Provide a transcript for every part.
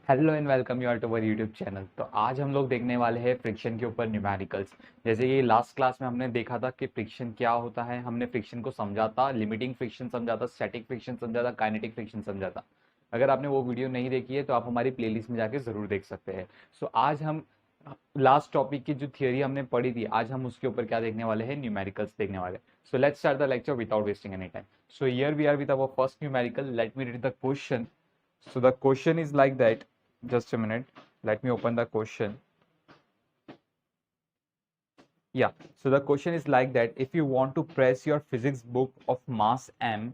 Hello and welcome you all to our YouTube channel. तो आज हम लोग देखने वाले हैं फ्रिक्शन के ऊपर न्यूमेरिकल्स। जैसे कि लास्ट क्लास में हमने देखा था कि फ्रिक्शन क्या होता है, हमने फ्रिक्शन को समझा था, लिमिटिंग फ्रिक्शन समझा था, स्टैटिक फ्रिक्शन समझा था, काइनेटिक फ्रिक्शन समझा था। अगर आपने वो वीडियो नहीं देखी है तो आप हमारी प्लेलिस्ट में जाके ज़रूर देख सकते हैं। सो आज हम लास्ट टॉपिक की जो थियोरी हमने पढ़ी थी, आज हम उसके ऊपर क्या देखने वाले हैं, न्यूमेरिकल्स देखने वाले हैं। So let's start the lecture without wasting any time. So here we are with our first numerical. Let me read the question. So the question is like that. Just a minute. Let me open the question. Yeah. So the question is like that. If you want to press your physics book of mass m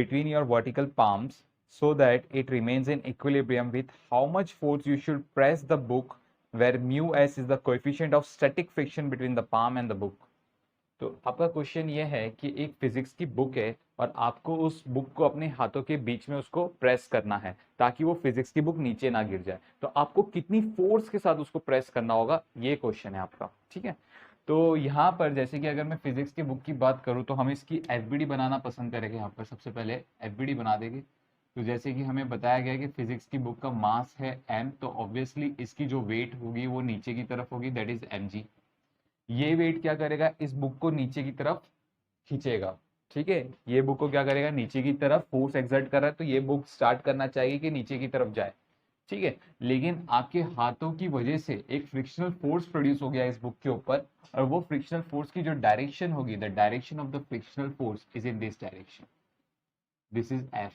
between your vertical palms so that it remains in equilibrium, with how much force you should press the book, where mu s is the coefficient of static friction between the palm and the book. तो आपका question ये है कि एक physics की book है और आपको उस बुक को अपने हाथों के बीच में उसको प्रेस करना है ताकि वो फिजिक्स की बुक नीचे ना गिर जाए। तो आपको कितनी फोर्स के साथ उसको प्रेस करना होगा, ये क्वेश्चन है आपका। ठीक है। तो यहाँ पर जैसे कि अगर मैं फिजिक्स की बुक की बात करूँ तो हम इसकी एफबीडी बनाना पसंद करेंगे। यहाँ पर सबसे पहले एफबीडी बना देंगे। तो जैसे कि हमें बताया गया कि फिजिक्स की बुक का मास है m, तो ऑब्वियसली इसकी जो वेट होगी वो नीचे की तरफ होगी, दैट इज mg। ये वेट क्या करेगा, इस बुक को नीचे की तरफ खींचेगा। ठीक है, ये बुक को क्या करेगा, नीचे की तरफ फोर्स एक्सर्ट कर रहा है, तो ये बुक स्टार्ट करना चाहिए कि नीचे की तरफ जाए। ठीक है, लेकिन आपके हाथों की वजह से एक फ्रिक्शनल फोर्स प्रोड्यूस हो गया इस बुक के ऊपर, और वो फ्रिक्शनल फोर्स की जो डायरेक्शन होगी, the direction of the frictional force is in this direction. This is F.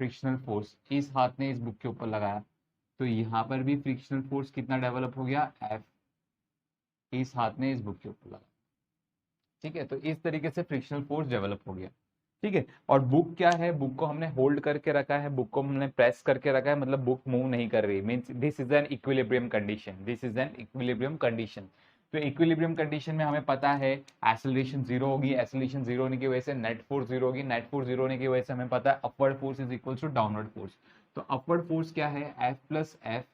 Frictional force इस हाथ ने इस बुक के ऊपर लगाया, तो यहाँ पर भी फ्रिक्शनल फोर्स कितना डेवलप हो गया, एफ। इस हाथ ने इस बुक के ऊपर लगाया। ठीक है, तो इस तरीके से फ्रिक्शनल फोर्स डेवलप हो गया। ठीक है, और बुक क्या है, बुक को हमने होल्ड करके रखा है, बुक को हमने प्रेस करके रखा है, मतलब बुक मूव नहीं कर रही, means this is an equilibrium condition. This is an equilibrium condition. तो इक्विलिब्रियम कंडीशन में हमें पता है एक्सेलरेशन जीरो होगी, एक्सेलरेशन जीरो होने की वजह से नेट फोर्स जीरो होगी, नेट फोर्स जीरो होने की वजह से हमें पता है upward force is equal to downward force. तो अपवर्ड फोर्स क्या है, F plus F,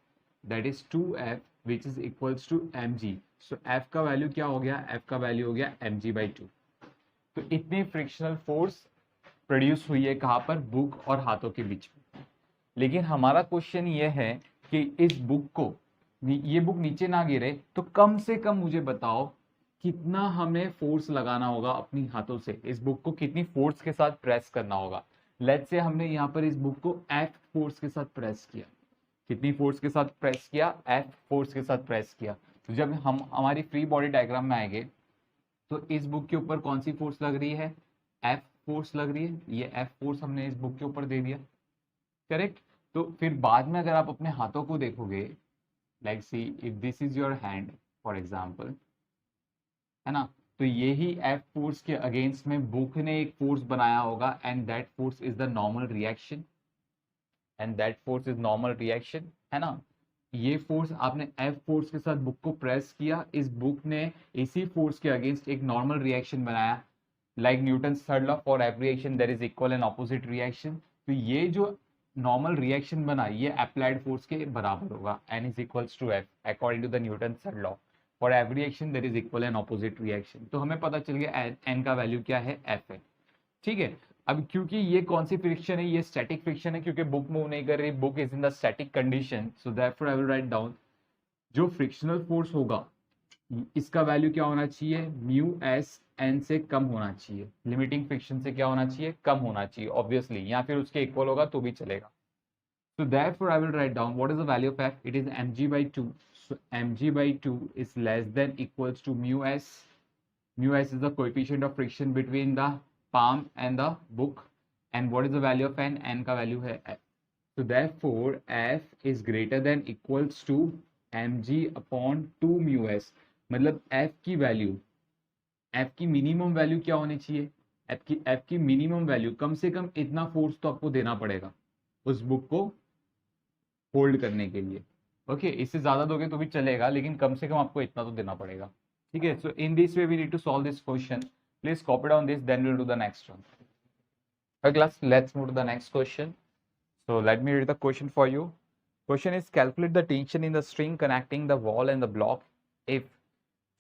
that is 2f, which is equals to mg। So f का वैल्यू क्या हो गया, f का वैल्यू हो गया mg/2। तो इतनी फ्रिक्शनल फोर्स प्रोड्यूस हुई है कहां पर, बुक और हाथों के बीच में। लेकिन हमारा क्वेश्चन ये है कि इस बुक को, ये बुक नीचे ना गिरे, तो कम से कम मुझे बताओ कितना हमें फोर्स लगाना होगा अपनी हाथों से, इस बुक को कितनी फोर्स के साथ प्रेस करना होगा। लेट्स से हमने यहाँ पर इस बुक को F फोर्स के साथ प्रेस किया। कितनी फोर्स के साथ प्रेस किया, F फोर्स के साथ प्रेस किया। तो जब हम हमारी फ्री बॉडी डायग्राम में आएंगे तो इस बुक के ऊपर कौन सी फोर्स लग रही है, एफ फोर्स लग रही है। ये एफ फोर्स हमने इस बुक के ऊपर दे दिया, करेक्ट। तो फिर बाद में अगर आप अपने हाथों को देखोगे, like see if this is your hand for example, है ना, तो यही एफ फोर्स के अगेंस्ट में बुक ने एक फोर्स बनाया होगा, and that force is the normal reaction, and that force is normal reaction, है ना। ये फोर्स आपने एफ फोर्स के साथ बुक को प्रेस किया, इस बुक ने इसी फोर्स के अगेंस्ट एक नॉर्मल रिएक्शन बनाया, like Newton third law, for every reaction there is equal and opposite reaction. तो ये जो नॉर्मल रिएक्शन बना, ये अप्लाइड फोर्स के बराबर होगा, N is equals to F according to the Newton third law, for every reaction there is equal and opposite reaction. तो हमें पता चल गया एन का वैल्यू क्या है, एफ है। ठीक है, अब क्योंकि ये कौन सी फ्रिक्शन है, ये स्टैटिक फ्रिक्शन है, क्योंकि बुक मूव नहीं कर रही, book is in the static condition, so therefore I will write down जो फ्रिक्शनल फोर्स होगा, इसका वैल्यू क्या होना चाहिए, म्यू एस एन से कम होना चाहिए, लिमिटिंग फ्रिक्शन से क्या होना चाहिए, कम होना चाहिए ऑब्वियसली, या फिर उसके इक्वल होगा तो भी चलेगा। So therefore, I will write down what is the value of f. It is mg/2. So mg/2 is less than equals to mu s. Mu s is the coefficient of friction between the palm and the book. And what is the value of n? N का value है f. So therefore, f is greater than equals to mg upon 2 mu s. मतलब f की value, f की minimum value क्या होनी चाहिए, f की minimum value, कम से कम इतना फोर्स तो आपको देना पड़ेगा उस बुक को होल्ड करने के लिए। ओके, इससे ज्यादा दोगे तो भी चलेगा, लेकिन कम से कम आपको इतना तो देना पड़ेगा। ठीक है, so in this way we need to solve this question. Please copy down this, then will do the next one. Okay, class, let's move to the next question. So let me read the question for you. Question is, calculate the tension in the string connecting the wall and the block if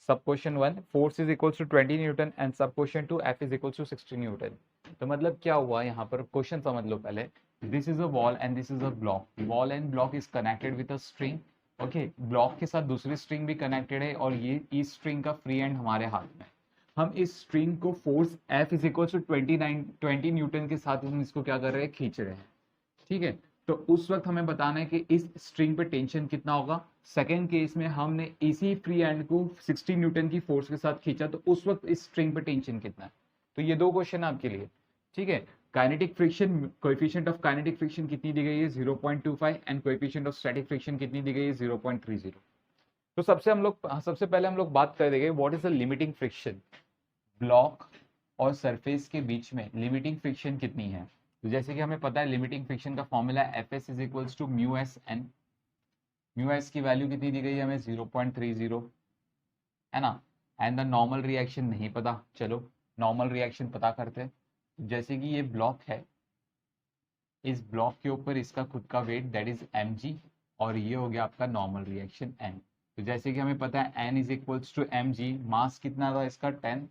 sub question 1 force is equals to 20 Newton and sub question 2 F is equals to 60 Newton। तो मतलब क्या हुआ यहाँ पर, question समझ लो पहले this is a wall and this is a block, wall and block is connected with a string, okay, block के साथ दूसरी स्ट्रिंग भी कनेक्टेड है और ये इस स्ट्रिंग का फ्री एंड हमारे हाथ में। हम इस स्ट्रिंग को force F is equal to 20 newton के साथ हम इसको क्या कर रहे हैं, खींच रहे हैं, ठीक है। तो उस वक्त हमें बताना है कि इस स्ट्रिंग पे टेंशन कितना होगा। सेकेंड केस में हमने इसी फ्री एंड को 60 न्यूटन की फोर्स के साथ खींचा, तो उस वक्त इस स्ट्रिंग पे टेंशन कितना है। तो ये दो क्वेश्चन आपके लिए, ठीक है। Kinetic friction, coefficient of kinetic friction कितनी दी गई है 0.25 and coefficient of static friction कितनी दी गई है 0.30। तो सबसे पहले हम लोग बात कर देंगे what is the limiting friction, block और सरफेस के बीच में लिमिटिंग फ्रिक्शन कितनी है। तो जैसे कि हमें पता है लिमिटिंग फ्रिक्शन का formula F S is equals to mu S N, mu S की वैल्यू कितनी दी गई है हमें 0.30, है ना। एंड द नॉर्मल रिएक्शन नहीं पता, चलो नॉर्मल रिएक्शन पता करते हैं। जैसे कि ये ब्लॉक है, इस ब्लॉक के ऊपर इसका खुद का weight that is M G, और ये हो गया आपका नॉर्मल रिएक्शन एन। तो जैसे कि हमें पता है N is equals to M G, mass कितना था इसका 10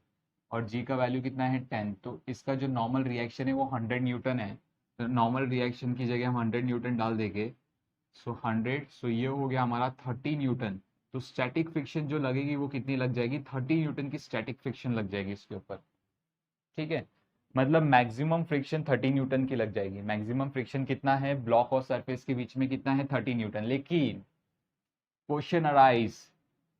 और जी का वैल्यू कितना है 10, तो इसका जो नॉर्मल रिएक्शन है वो 100 न्यूटन है। तो नॉर्मल रिएक्शन की जगह हम 100 न्यूटन डाल देंगे, सो 100, सो ये हो गया हमारा 30 न्यूटन। तो स्टैटिक फ्रिक्शन जो लगेगी वो कितनी लग जाएगी, 30 न्यूटन की स्टैटिक फ्रिक्शन लग जाएगी इसके ऊपर, ठीक है। मतलब मैक्सिमम फ्रिक्शन 30 न्यूटन की लग जाएगी। मैक्सिमम फ्रिक्शन कितना है ब्लॉक और सरफेस के बीच में, कितना है 30 न्यूटन। लेकिन क्वेश्चन अराइज,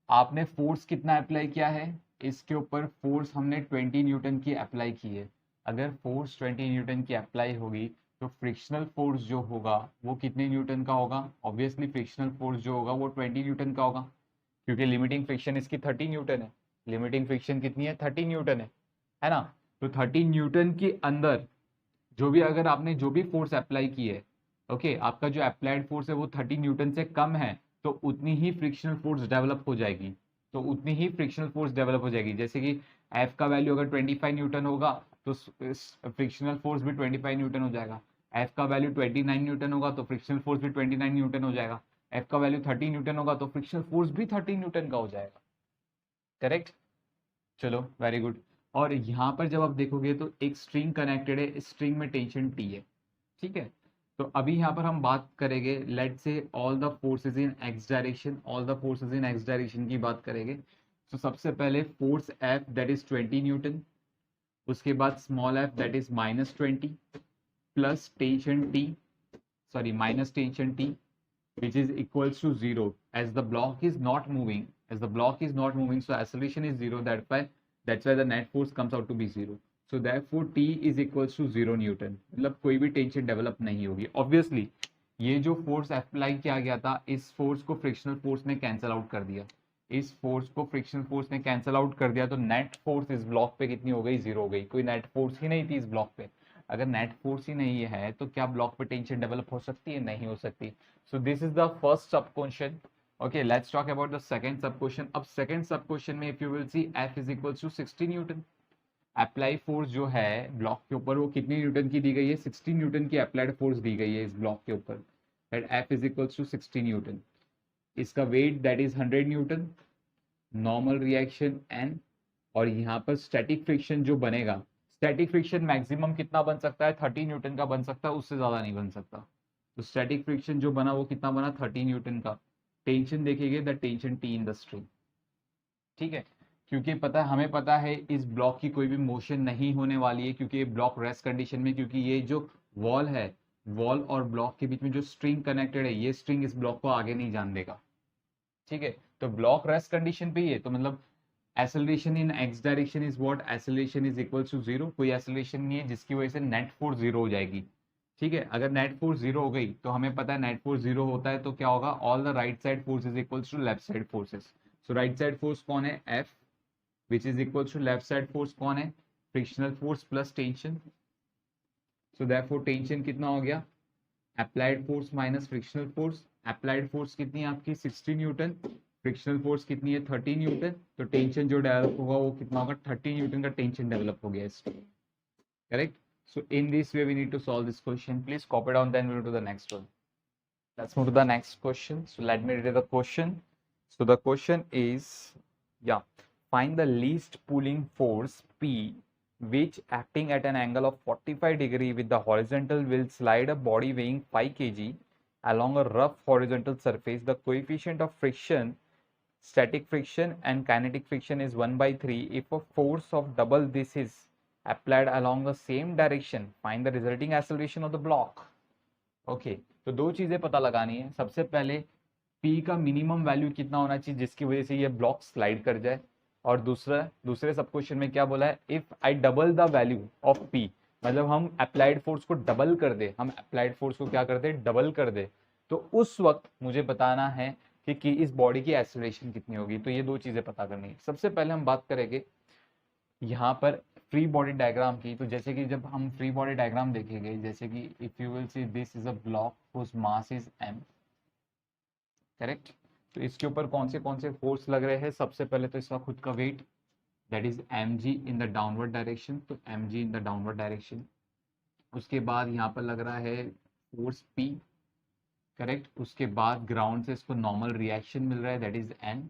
आपने फोर्स कितना अप्लाई किया है इसके ऊपर, फोर्स हमने 20 न्यूटन की अप्लाई की है। अगर फोर्स 20 न्यूटन की अप्लाई होगी तो फ्रिक्शनल फोर्स जो होगा वो कितने न्यूटन का होगा, ऑब्वियसली फ्रिक्शनल फोर्स जो होगा वो 20 न्यूटन का होगा, क्योंकि लिमिटिंग फ्रिक्शन इसकी 30 न्यूटन है। लिमिटिंग फ्रिक्शन कितनी है 30 न्यूटन है ना। तो 30 न्यूटन के अंदर जो भी, अगर आपने जो भी फोर्स अप्लाई की है, ओके, आपका जो अप्लाइड फोर्स है वो 30 न्यूटन से कम है, तो उतनी ही फ्रिक्शनल फोर्स डेवलप हो जाएगी। तो उतनी ही फ्रिक्शनल फोर्स डेवलप हो जाएगी। जैसे कि एफ का वैल्यू अगर 25 न्यूटन होगा तो फ्रिक्शनल फोर्स भी 25 न्यूटन हो जाएगा। एफ का वैल्यू 29 न्यूटन होगा तो फ्रिक्शनल फोर्स भी 29 न्यूटन हो जाएगा। एफ का वैल्यू 30 न्यूटन होगा तो फ्रिक्शनल फोर्स भी 30 न्यूटन का हो जाएगा, करेक्ट। चलो वेरी गुड। और यहाँ पर जब आप देखोगे तो एक स्ट्रिंग कनेक्टेड है, स्ट्रिंग में टेंशन टी है, ठीक है। तो अभी यहाँ पर हम बात करेंगे, लेट से all the forces in X direction, all the forces in X direction की बात करेंगे। तो सबसे पहले force F that is 20 Newton, उसके बाद small F that is -20 plus tension T, sorry minus tension T, which is equals to 0 as the block is not moving, as the block is not moving, so acceleration is 0, that's why the net force comes out to be 0, so therefore t is equals to 0 Newton. मतलब कोई भी tension develop नहीं होगी। Obviously ये जो force apply किया गया था इस फोर्स को फ्रिक्शनल फोर्स ने कैंसिल आउट कर दिया, इस फोर्स को फ्रिक्शनल फोर्स ने कैंसिल आउट कर दिया, तो नेट फोर्स इस ब्लॉक पे कितनी हो गई, 0 हो गई। कोई नेट फोर्स ही नहीं थी इस ब्लॉक पे। अगर नेट फोर्स ही नहीं है तो क्या ब्लॉक पे टेंशन डेवलप हो सकती है, नहीं हो सकती। So this is the first sub question. Okay, let's talk about the second sub question. अब second sub question में if you will see F is equals to 60 Newton. Apply force जो है ब्लॉक के ऊपर वो कितनी न्यूटन की दी गई है, 60 न्यूटन की अप्लाइड फोर्स दी गई है इस ब्लॉक के ऊपर, that F is equals to 60 newton. इसका weight that is 100 newton, normal reaction N, और यहाँ पर स्टैटिक फ्रिक्शन जो बनेगा, स्टैटिक फ्रिक्शन मैक्सिमम कितना बन सकता है 30 न्यूटन का बन सकता है, उससे ज्यादा नहीं बन सकता। तो स्टैटिक फ्रिक्शन जो बना वो कितना बना 30 न्यूटन का। टेंशन देखेंगे the tension T in the string, ठीक है। क्योंकि पता है, हमें पता है इस ब्लॉक की कोई भी मोशन नहीं होने वाली है क्योंकि ये ब्लॉक रेस्ट कंडीशन में, क्योंकि ये जो वॉल है, वॉल और ब्लॉक के बीच में जो स्ट्रिंग कनेक्टेड है, ये स्ट्रिंग इस ब्लॉक को आगे नहीं जान देगा, ठीक है। तो ब्लॉक रेस्ट कंडीशन पे ही है, तो मतलब acceleration in X direction is what, acceleration is equal to 0, कोई एक्सेलरेशन नहीं है जिसकी वजह से नेट फोर्स 0 हो जाएगी, ठीक है। अगर नेट फोर्स 0 हो गई तो हमें पता है नेट फोर्स 0 होता है तो क्या होगा, all the right side force is equals to left side forces. So right side force कौन है, F, which is equals to left side force कौन है, frictional force plus tension. So therefore tension कितना हो गया, applied force minus frictional force. Applied force कितनी है आपकी 60 न्यूटन, फ्रिक्शनल फोर्स कितनी है 30 न्यूटन, तो टेंशन जो डेवलप होगा वो कितना होगा 30 न्यूटन का टेंशन डेवलप हो गया इसमें, correct. So in this way we need to solve this question. Please copy down, then we'll move to the next one. Let's move to the next question. So let me read the question. So the question is, yeah, find the least pulling force P which acting at an angle of 45 degree with the horizontal will slide a body weighing 5 kg along a rough horizontal surface. The coefficient of friction, static friction and kinetic friction is 1/3. If a force of double this is applied along the same direction, find the resulting acceleration of the block. Okay तो दो चीजें पता लगानी है. सबसे पहले P का minimum value कितना होना चाहिए जिसकी वजह से ये ब्लॉक स्लाइड कर जाए, और दूसरे सब क्वेश्चन में क्या बोला है, if I double the value of P, मतलब हम अप्लाइड फोर्स को डबल कर दे, हम अप्लाइड फोर्स को क्या कर दे, डबल कर दे, तो उस वक्त मुझे बताना है कि इस बॉडी की एक्सेलरेशन कितनी होगी. तो ये दो चीजें पता करनी है. सबसे पहले हम बात करेंगे यहाँ पर फ्री बॉडी डायग्राम की. तो जैसे कि जब हम फ्री बॉडी डायग्राम देखेंगे, जैसे कि if you will see this is a block whose mass is m, correct. तो इसके ऊपर कौन से फोर्स लग रहे हैं. सबसे पहले तो इसका खुद का weight, that is mg in the downward direction, तो mg in the downward direction. उसके बाद यहाँ पर लग रहा है फोर्स p, करेक्ट. उसके बाद ग्राउंड से इसको नॉर्मल रिएक्शन मिल रहा है, दैट इज n,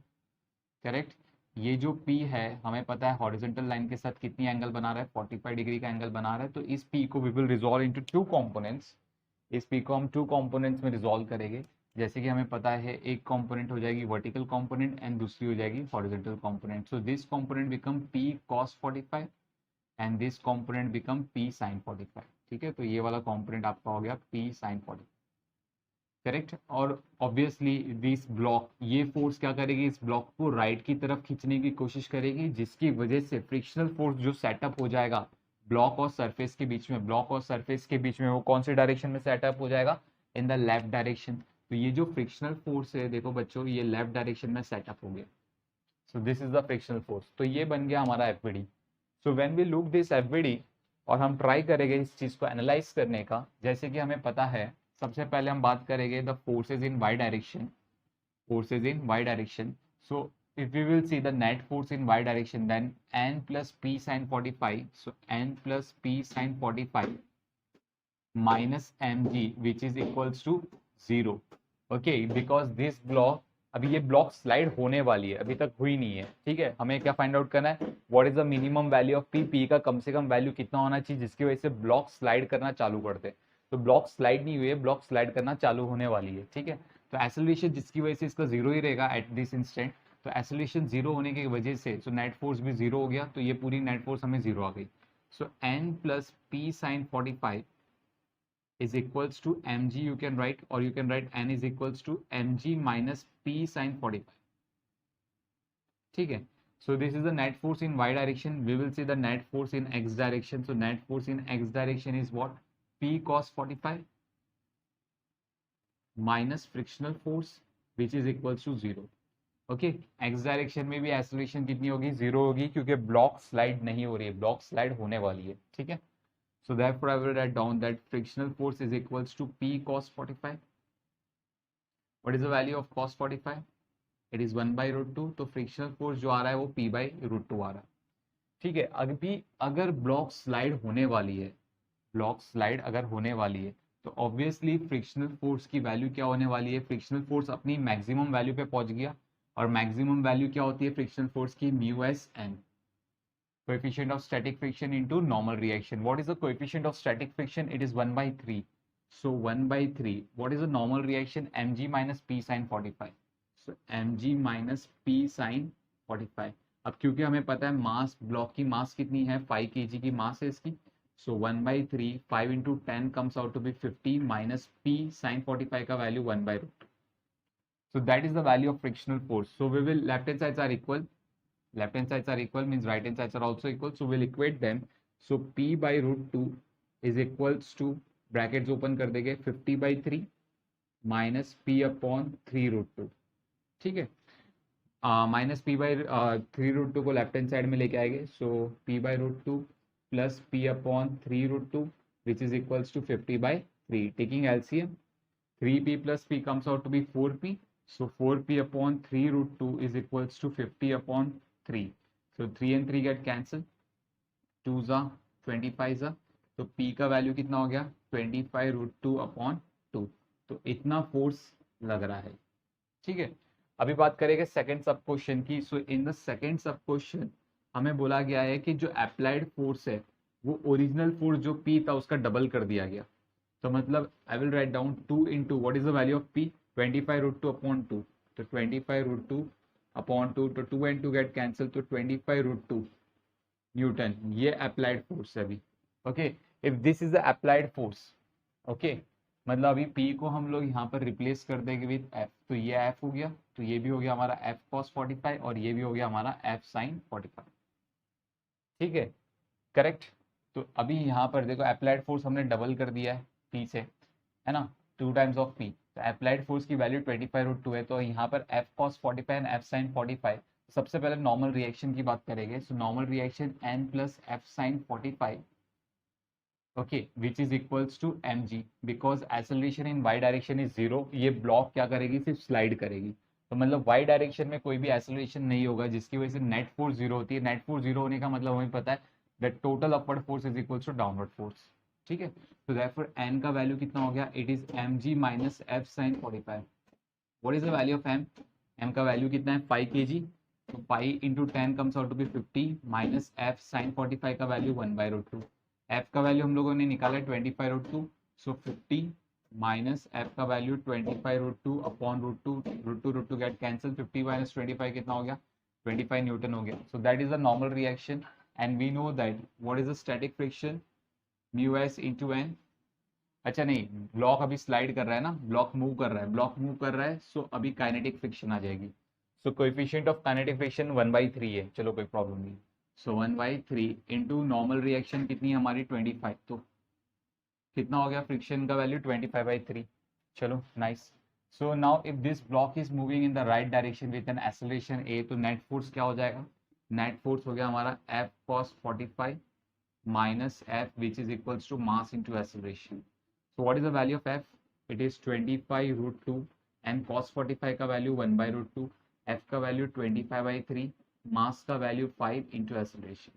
करेक्ट. ये जो P है हमें पता है हॉरिजॉन्टल लाइन के साथ कितनी एंगल बना रहा है, 45 डिग्री का एंगल बना रहा है. तो इस P को we will resolve into two components. इस P को हम टू कंपोनेंट्स में रिजॉल्व करेंगे. जैसे कि हमें पता है एक कंपोनेंट हो जाएगी वर्टिकल कंपोनेंट एंड दूसरी हो जाएगी horizontal component. So this component become P cos 45 and this component become P sin 45. ठीक है, तो ये वाला कंपोनेंट आपका हो गया P sin 45, करेक्ट. और ऑब्वियसली दिस ब्लॉक, ये फोर्स क्या करेगी, इस ब्लॉक को राइट की तरफ खींचने की कोशिश करेगी, जिसकी वजह से फ्रिक्शनल फोर्स जो सेटअप हो जाएगा ब्लॉक और सरफेस के बीच में, ब्लॉक और सरफेस के बीच में, वो कौन से डायरेक्शन में सेटअप हो जाएगा, इन द लेफ्ट डायरेक्शन. तो ये जो फ्रिक्शनल फोर्स है देखो बच्चों, ये लेफ्ट डायरेक्शन में सेटअप हो गया. So this is the frictional force. तो ये बन गया हमारा FBD. So when we look this FBD और हम ट्राई करेंगे इस चीज को एनालाइज करने का, जैसे कि हमें पता है सबसे पहले हम बात करेंगे the forces in Y direction, forces in y direction. So if we will see the net force in y direction, then n plus p sin 45, so n plus p sin 45 minus mg which is equals to 0. Okay, because this block, अभी ये block slide होने वाली है, अभी तक हुई नहीं है. ठीक है, हमें क्या फाइंड आउट करना है, what is the minimum value of P. P का कम से कम वैल्यू कितना होना चाहिए जिसकी वजह से ब्लॉक स्लाइड करना चालू कर दे. तो ब्लॉक स्लाइड नहीं हुई है, ब्लॉक स्लाइड करना चालू होने वाली है. ठीक है, तो एक्सेलरेशन जिसकी वजह से इसका जीरो ही रहेगा एट दिस इंस्टेंट. तो एक्सेलरेशन जीरो होने की वजह से सो नेट फोर्स भी जीरो हो गया, तो ये पूरी नेट फोर्स हमें जीरो आ गई. So n plus P sine 45 is equals to mg, you can write, or you can write n is equals to mg minus p sin 45. ठीक है, so this is the net force in y direction. We will see the net force in x direction. So net force in x direction is what, p cos 45 minus frictional force which is equals to 0. Okay, x direction में भी acceleration कितनी होगी, zero होगी, क्योंकि block slide नहीं हो रही है, ब्लॉक स्लाइड होने वाली है. ठीक है, so therefore I will write down that frictional force is equals to p cos 45. what is the value of cos 45? it is 1 by root 2. तो frictional force जो आ रहा है वो p by root 2 आ रहा है. ठीक है, अभी अगर ब्लॉक स्लाइड होने वाली है, ब्लॉक स्लाइड अगर होने वाली है, तो ऑब्वियसली फ्रिक्शनल फोर्स की वैल्यू क्या होने वाली है, फ्रिक्शनल फोर्स अपनी मैक्सिमम वैल्यू पे पहुंच गया. और मैक्सिमम वैल्यू क्या होती है फ्रिक्शनल फोर्स की, mu S N, coefficient of static friction into normal reaction. What is the coefficient of static friction? It is 1/3. So 1/3. What is the normal reaction? mg minus p sin 45. So mg minus p sin 45. अब क्योंकि हमें पता है मास, block की मास कितनी है, 5 kg की मास है इसकी. So 1/3, 5 into 10 comes out to be 50 minus p sin 45 का value 1/√2. So that is the value of frictional force. So we will, left hand sides are equal. Left hand sides are equal means right hand sides are also equal. So we'll equate them. So p by root 2 is equals to, brackets open कर देंगे, 50/3 minus p upon 3 root 2. ठीक है, minus P by 3 root 2 को left hand side में लेके आएंगे. सो p by root 2 plus p upon 3 root 2 which is equals to 50/3. taking LCM, 3p plus p comes out to be 4p. So 4p upon 3 root 2 is equals to 50 upon 3. So 3 and 3 get cancelled. 2 जा 25 जा, तो p का value कितना हो गया, 25 root 2 upon 2. तो इतना force लग रहा है. ठीक है, अभी बात करेंगे सेकंड सब क्वेश्चन की. सो इन द सेकंड सब क्वेश्चन हमें बोला गया है कि जो अप्लाइड फोर्स है वो ओरिजिनल फोर्स जो पी था उसका डबल कर दिया गया। तो मतलब आई will write down 2 into what is the value of P, 25√2/2। तो 25√2/2, तो 2 एंड 2 गेट कैंसिल, तो 25√2 न्यूटन, ये अप्लाइड फोर्स है अभी। Okay, if this is the applied force, okay, मतलब अभी P को हम लोग यहाँ पर रिप्लेस कर देंगे विद F, तो ये F हो गया, तो ये भी हो गया हमारा F cos 45 और ये भी हो गया हमारा F sin 45। ठीक है, करेक्ट। तो अभी यहाँ पर देखो अप्लाइड फोर्स हमने डबल कर दिया है P से, है ना, 2 टाइम्स ऑफ P। तो अप्लाइड फोर्स की वैल्यू 25√2 है, तो यहाँ पर F cos 45 and F sin 45। सबसे पहले नॉर्मल रिएक्शन की बात करेंगे, so normal reaction N plus F sin 45, okay, which is equals to mg, because acceleration in y direction is 0। ये ब्लॉक क्या करेगी, सिर्फ स्लाइड करेगी। तो मतलब y डायरेक्शन में कोई भी एक्सेलरेशन नहीं होगा, जिसकी वजह से नेट फोर्स जीरो होती है। नेट फोर्स जीरो होने का मतलब हमें पता है that total upward force is equals to downward force. ठीक है, तो देयरफॉर n का वैल्यू कितना हो गया, it is mg minus f sin 45। What is the value of m, m का वैल्यू कितना है 5 kg, तो 5 into 10 comes out to be 50 minus f sin 45 का वैल्यू 1/√2। f का वैल्यू हम लोगों ने निकाला 25√2, सो 50 माइनस f का वैल्यू 25√2 अपॉन √2 गेट कैंसिल, 50 माइनस 25 कितना हो गया, 25 न्यूटन हो गया। So that is the normal reaction and we know that what is the static friction, mu S into N. अच्छा नहीं, ब्लॉक अभी स्लाइड कर रहा है ना, ब्लॉक मूव कर रहा है, ब्लॉक मूव कर रहा है, सो अभी काइनेटिक फ्रिक्शन आ जाएगी। सो कोएफिशिएंट ऑफ काइनेटिक फ्रिक्शन 1/3 है, चलो कोई प्रॉब्लम नहीं। सो 1/3 इंटू नॉर्मल रिएक्शन कितनी है हमारी 25, तो कितना हो गया फ्रिक्शन का वैल्यू 25/3। चलो nice. So now if this block is moving in the right direction with an acceleration a, तो नेट फोर्स क्या हो जाएगा, नेट फोर्स हो गया हमारा F cos 45 minus F which is equals to mass into acceleration. So what is the value of f? It is 25√2 and cos 45 का value 1/√2, f का value 25/3, मास का value 5 into acceleration।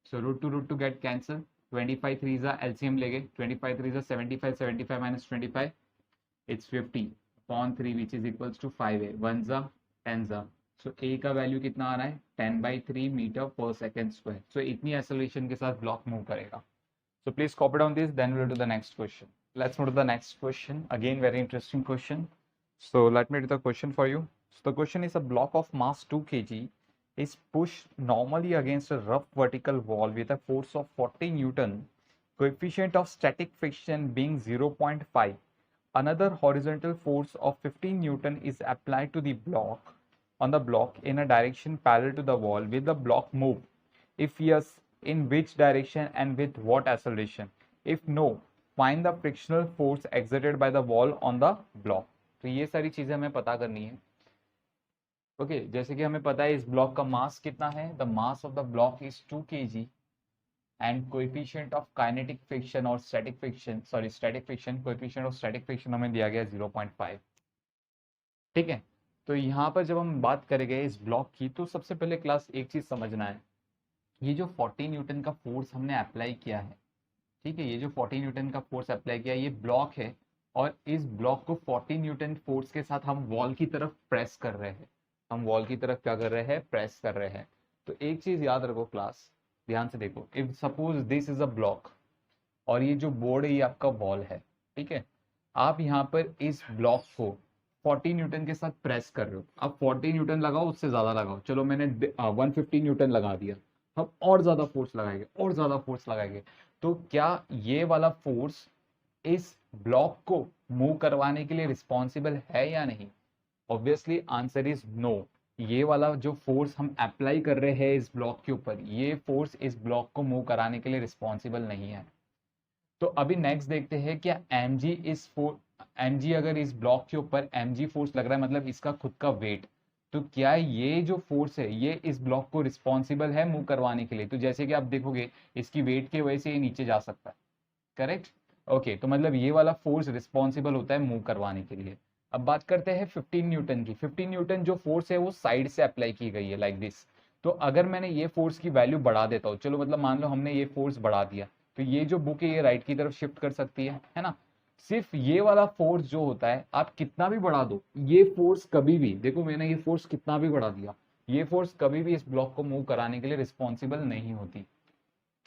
So √2 get cancel, 25 3 is LCM लेंगे, 25 3 is 75, 75 minus 25 it's 50 upon 3 which is equals to 5a, 1 जा 10 जा। So a का value कितना आ रहा है 10/3 मीटर पर सेकेंड स्क्वायर। So इतनी एक्सेलरेशन के साथ ब्लॉक मूव करेगा। So please copy down this, then we'll do the next question. Let's move to the next question. Again, very interesting question. So let me read the question for you. So the question is, a block of mass 2 kg is pushed normally against a rough vertical wall with a force of 40 Newton, coefficient of static friction being 0.5. Another horizontal force of 15 Newton is applied to the block in a direction parallel to the wall. Will the block move? If yes, in which direction and with what acceleration? If no, find the frictional force exerted by the wall on the block। तो ये सारी चीजें हमें पता करनी है। Okay, जैसे कि हमें पता है इस ब्लॉक का मास कितना है, the mass of the block is 2 kg and coefficient of kinetic friction और static friction, sorry static friction, coefficient of static friction हमें दिया गया 0.5। ठीक है, तो यहाँ पर जब हम बात करेंगे इस ब्लॉक की, तो सबसे पहले क्लास एक चीज समझना है, ये जो 40 न्यूटन का फोर्स हमने अप्लाई किया है, ठीक है, ये जो 40 न्यूटन का फोर्स अप्लाई किया है ये ब्लॉक है, और इस ब्लॉक को 40 न्यूटन फोर्स के साथ हम वॉल की तरफ प्रेस कर रहे हैं, हम वॉल की तरफ क्या कर रहे हैं, प्रेस कर रहे हैं। तो एक चीज याद रखो क्लास, ध्यान से देखो, if suppose this is a block और ये जो बोर्ड है ये आपका वॉल है, ठीक है, आप यहाँ पर इस ब्लॉक को 40 न्यूटन के साथ प्रेस कर रहे हो, अब 40 न्यूटन लगाओ, उससे ज्यादा लगाओ, चलो मैंने 150 न्यूटन लगा दिया, हम और ज्यादा फोर्स लगाएंगे, और ज्यादा फोर्स लगाएंगे, तो क्या ये वाला फोर्स इस ब्लॉक को मूव करवाने के लिए रिस्पॉन्सिबल है या नहीं? Obviously answer is no. ये वाला जो फोर्स हम अप्लाई कर रहे हैं इस ब्लॉक के ऊपर, ये फोर्स इस ब्लॉक को मूव कराने के लिए रिस्पॉन्सिबल नहीं है। तो अभी नेक्स्ट देखते हैं क्या mg अगर इस ब्लॉक के ऊपर mg फोर्स लग रहा है, मतलब इसका खुद का वेट, तो क्या ये जो फोर्स है ये इस ब्लॉक को रिस्पॉन्सिबल है मूव करवाने के लिए? तो जैसे कि आप देखोगे इसकी वेट की वजह से ये नीचे जा सकता है, करेक्ट। ओके, तो मतलब ये वाला फोर्स रिस्पॉन्सिबल होता है मूव करवाने के लिए। अब बात करते हैं 15 न्यूटन की। 15 न्यूटन जो फोर्स है वो साइड से अप्लाई की गई है लाइक दिस। तो अगर मैंने ये फोर्स की वैल्यू बढ़ा देता हूँ, चलो मतलब मान लो हमने ये फोर्स बढ़ा दिया, तो ये जो बुक है ये राइट की तरफ शिफ्ट कर सकती है ना। सिर्फ ये वाला फोर्स जो होता है, आप कितना भी बढ़ा दो, ये फोर्स कभी भी, देखो मैंने ये फोर्स कितना भी बढ़ा दिया, ये फोर्स कभी भी इस ब्लॉक को मूव कराने के लिए रिस्पॉन्सिबल नहीं होती।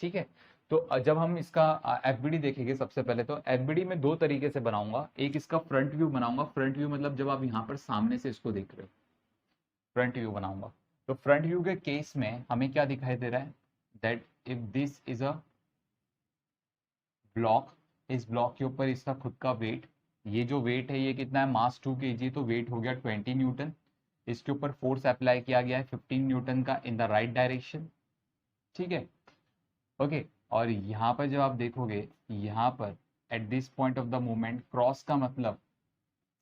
ठीक है, तो जब हम इसका एफबीडी देखेंगे, सबसे पहले तो एफबीडी में दो तरीके से बनाऊंगा। एक इसका फ्रंट व्यू बनाऊंगा, फ्रंट व्यू मतलब जब आप यहाँ पर सामने से इसको देख रहे हो, फ्रंट व्यू बनाऊंगा। तो फ्रंट व्यू के केस में हमें क्या दिखाई दे रहा है, that if this is a block, इस ब्लॉक के ऊपर इसका खुद का वेट, ये जो वेट है ये कितना है, मास 2 kg, तो वेट हो गया 20 न्यूटन। इसके ऊपर फोर्स अप्लाई किया गया है 15 न्यूटन का इन द राइट डायरेक्शन। ठीक है, ओके। और यहाँ पर जब आप देखोगे, यहाँ पर at this point of the movement cross का मतलब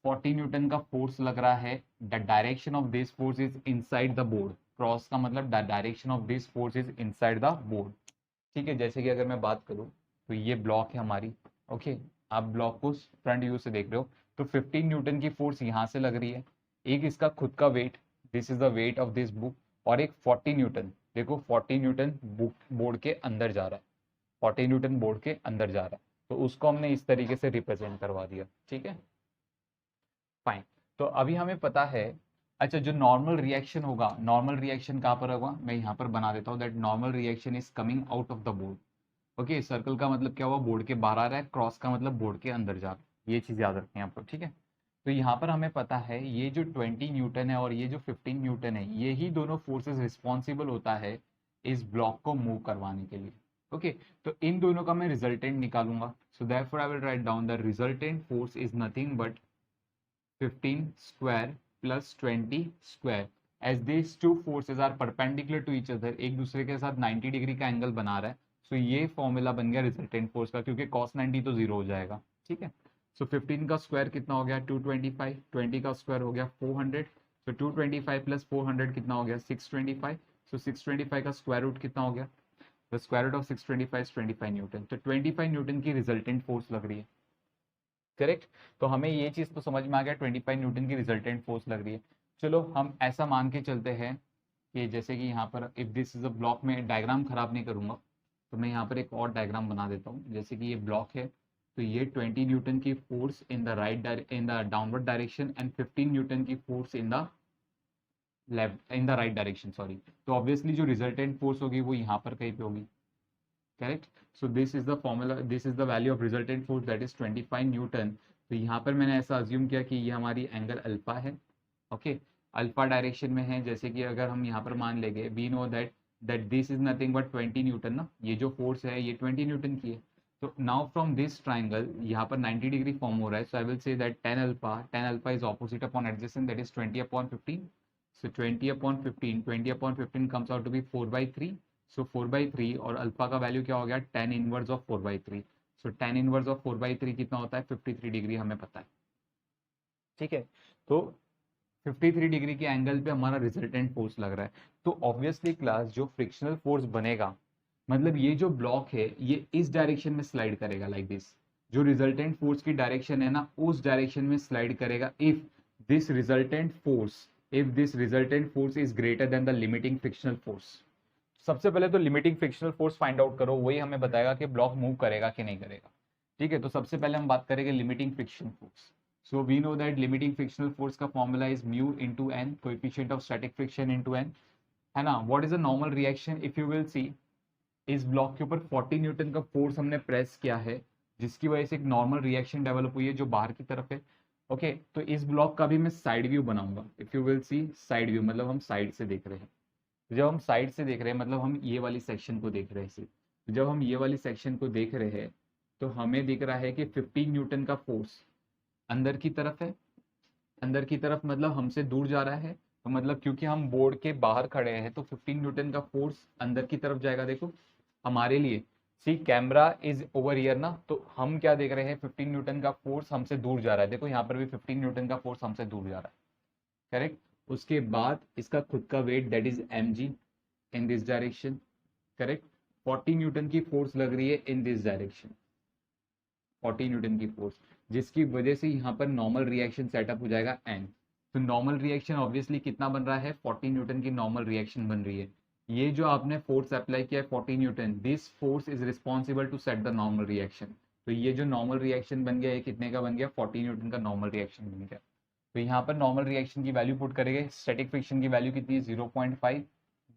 40 न्यूटन का फोर्स लग रहा है। The direction of this force is inside the board. Cross का मतलब the direction of this force is inside the board. ठीक है, जैसे कि अगर मैं बात करूं तो ये ब्लॉक है हमारी। ओके, आप ब्लॉक को फ्रंट व्यू से देख रहे हो, तो 15 न्यूटन की फोर्स यहाँ से लग रही है, एक इसका खुद का weight, this is the weight of this book, और एक 40 न्यूटन, देखो 40 न्यूटन बुक बोर्ड के अंदर जा रहा है, 40 न्यूटन बोर्ड के अंदर जा रहा है, तो उसको हमने इस तरीके से रिप्रेजेंट करवा दिया। ठीक है, फाइन। तो अभी हमें पता है, अच्छा जो नॉर्मल रिएक्शन होगा, नॉर्मल रिएक्शन कहाँ पर होगा, मैं यहाँ पर बना देता हूँ, that normal reaction is coming out of the board. Okay, circle का मतलब क्या हुआ, बोर्ड के बाहर आ रहा है, क्रॉस का मतलब बोर्ड के अंदर जा रहा है, ये चीज याद रखें आप लोग। ठीक है, तो यहाँ पर हमें पता है ये जो 20 न्यूटन है और ये जो 15 न्यूटन है, ये ही दोनों फोर्सेस रिस्पॉन्सिबल होता है इस ब्लॉक को मूव करवाने के लिए। ओके, तो इन दोनों का मैं रिजल्टेंट निकालूंगा, so therefore I will write down the resultant force is nothing but 15 square plus 20 square, as these two forces are perpendicular to each other, एक दूसरे के साथ 90 डिग्री का एंगल बना रहा है। सो ये फॉर्मूला बन गया रिजल्टेंट फोर्स का, क्योंकि cos 90 तो जीरो हो जाएगा। ठीक है, सो 15 का स्क्वायर कितना हो गया 225, 20 का स्क्वायर हो गया 400, सो 225 प्लस 400 कितना हो गया 625, सो 625 का स्क्वायर रूट कितना हो गया, the square root of 625 is 25 newton, तो 25 न्यूटन की रिजल्टेंट फोर्स लग रही है। करेक्ट, तो हमें ये चीज तो समझ में आ गया, 25 न्यूटन की रिजल्टेंट फोर्स लग रही है। चलो हम ऐसा मान के चलते हैं कि जैसे कि यहाँ पर if this is a block, में डायग्राम खराब नहीं करूंगा, तो मैं यहाँ पर एक और डायग्राम बना देता हूँ। जैसे कि ये ब्लॉक है, तो ये 20 न्यूटन की force in the in the downward direction and 15 newton की force in the left, in the right direction, sorry. तो ऑब्वियसली जो रिजल्टेंट फोर्स होगी वो यहाँ पर कहीं पे होगी। Correct, so this is the formula, this is the value of resultant force, that is 25 newton. तो यहाँ पर मैंने ऐसा अज्यूम किया कि ये हमारी एंगल अल्फा है। ओके, अल्फा डायरेक्शन में है, जैसे कि अगर हम यहाँ पर मान लेंगे, we know that that this is nothing but 20 newton ना, ये जो फोर्स है ये 20 न्यूटन की है। तो नाउ फ्रॉम दिस ट्राइंगल यहाँ पर 90 डिग्री फॉर्म हो रहा है, so I will say that tan alpha is opposite upon adjacent, that is 20 upon 15। So 20 upon 15, 20 upon 15 comes out to be 4/3। So 4/3, और अल्फा का वैल्यू क्या हो गया, tan inverse of 4/3। So tan inverse of 4/3 कितना होता है, 53 degree हमें पता है। ठीक है, तो 53 डिग्री के एंगल पे हमारा रिजल्टेंट फोर्स लग रहा है। तो ऑब्वियसली क्लास जो फ्रिक्शनल फोर्स बनेगा, मतलब ये जो ब्लॉक है ये इस डायरेक्शन में स्लाइड करेगा लाइक दिस, जो रिजल्टेंट फोर्स की डायरेक्शन है ना उस डायरेक्शन में स्लाइड करेगा, if this resultant force, if this resultant force is greater than the limiting frictional force. सबसे पहले तो limiting frictional force find out करो, वही हमें बताएगा कि ब्लॉक मूव करेगा कि नहीं करेगा। ठीक है, तो सबसे पहले हम बात करेंगे limiting friction force. So we know that limiting frictional force का formula is mu into N, coefficient of static friction into N, है ना। What is a normal reaction, if you will see, इस ब्लॉक के ऊपर 40 Newton का force हमने press किया है, जिसकी वजह से एक नॉर्मल रिएक्शन डेवलप हुई है जो बाहर की तरफ है। ओके, तो इस ब्लॉक का भी मैं साइड व्यू बनाऊंगा, if you will C side view मतलब हम साइड से देख रहे हैं। जब हम साइड से देख रहे हैं मतलब हम ये वाली सेक्शन को देख रहे हैं सिर्फ, जब हम ये वाली सेक्शन को देख रहे हैं तो हमें दिख रहा है कि 15 न्यूटन का फोर्स अंदर की तरफ है, अंदर की तरफ मतलब हमसे दूर जा रहा है, तो मतलब क्योंकि हम बोर्ड के बाहर खड़े हैं तो 15 न्यूटन का फोर्स अंदर की तरफ जाएगा। देखो हमारे लिए, सी कैमरा इज ओवर हियर ना, तो हम क्या देख रहे हैं, 15 न्यूटन का फोर्स हमसे दूर जा रहा है, देखो यहाँ पर भी 15 न्यूटन का फोर्स हमसे दूर जा रहा है। करेक्ट, उसके बाद इसका खुद का weight that is mg in this direction. Correct, 40 newton की फोर्स लग रही है इन दिस डायरेक्शन, 40 न्यूटन की फोर्स, जिसकी वजह से यहाँ पर नॉर्मल रिएक्शन सेटअप हो जाएगा n। तो नॉर्मल रिएक्शन ऑब्वियसली कितना बन रहा है, 40 न्यूटन की नॉर्मल रिएक्शन बन रही है। ये जो आपने फोर्स अप्लाई किया है 40 newton, this force is responsible to set the normal reaction. तो ये जो नॉर्मल रिएक्शन बन गया है कितने का बन गया, 40 न्यूटन का नॉर्मल रिएक्शन बन गया। तो यहाँ पर नॉर्मल रिएक्शन की वैल्यू पुट करेंगे, स्टैटिक फ्रिक्शन की वैल्यू कितनी है 0.5,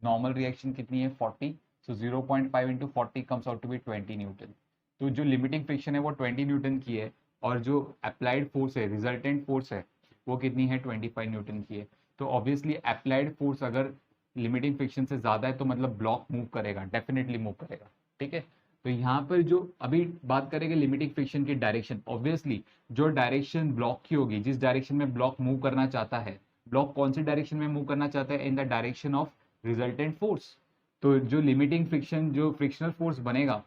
नॉर्मल रिएक्शन कितनी है 40, so 0.5 into 40 comes out to be 20 newton. तो जो लिमिटिंग फ्रिक्शन है वो 20 न्यूटन की है, और जो अप्लाइड फोर्स है, रिजल्टेंट फोर्स है, वो कितनी है 25 न्यूटन की है। तो ऑब्वियसली अप्लाइड फोर्स अगर लिमिटिंग फ्रिक्शन से ज़्यादा है तो मतलब ब्लॉक मूव करेगा, डेफिनेटली मूव करेगा, ठीक है। तो यहाँ पर जो अभी बात करेंगे लिमिटिंग फ्रिक्शन की डायरेक्शन, ऑब्वियसली जो डायरेक्शन ब्लॉक की होगी, जिस डायरेक्शन में ब्लॉक मूव करना चाहता है, ब्लॉक कौन सी डायरेक्शन में मूव करना चाहता है, in the direction of resultant force. तो जो लिमिटिंग फ्रिक्शन, जो फ्रिक्शनल फोर्स बनेगा,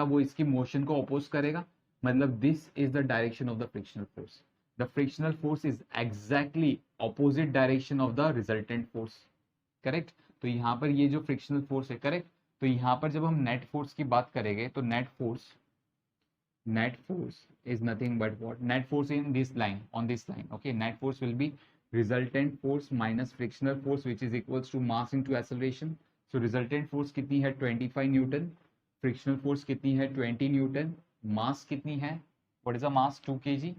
वो इसकी मोशन को अपोज करेगा, मतलब this is the direction of the frictional force. The frictional force is exactly opposite direction of the resultant force, correct. तो यहाँ पर ये जो फ्रिक्शनल फोर्स है, करेक्ट। तो यहाँ पर जब हम नेट फोर्स की बात करेंगे तो net force is nothing but what, net force in this line, on this line, okay, net force will be resultant force minus frictional force which is equals to mass into acceleration. So resultant force कितनी है 25 Newton, frictional force कितनी है 20 Newton, mass कितनी है, what is the mass 2 kg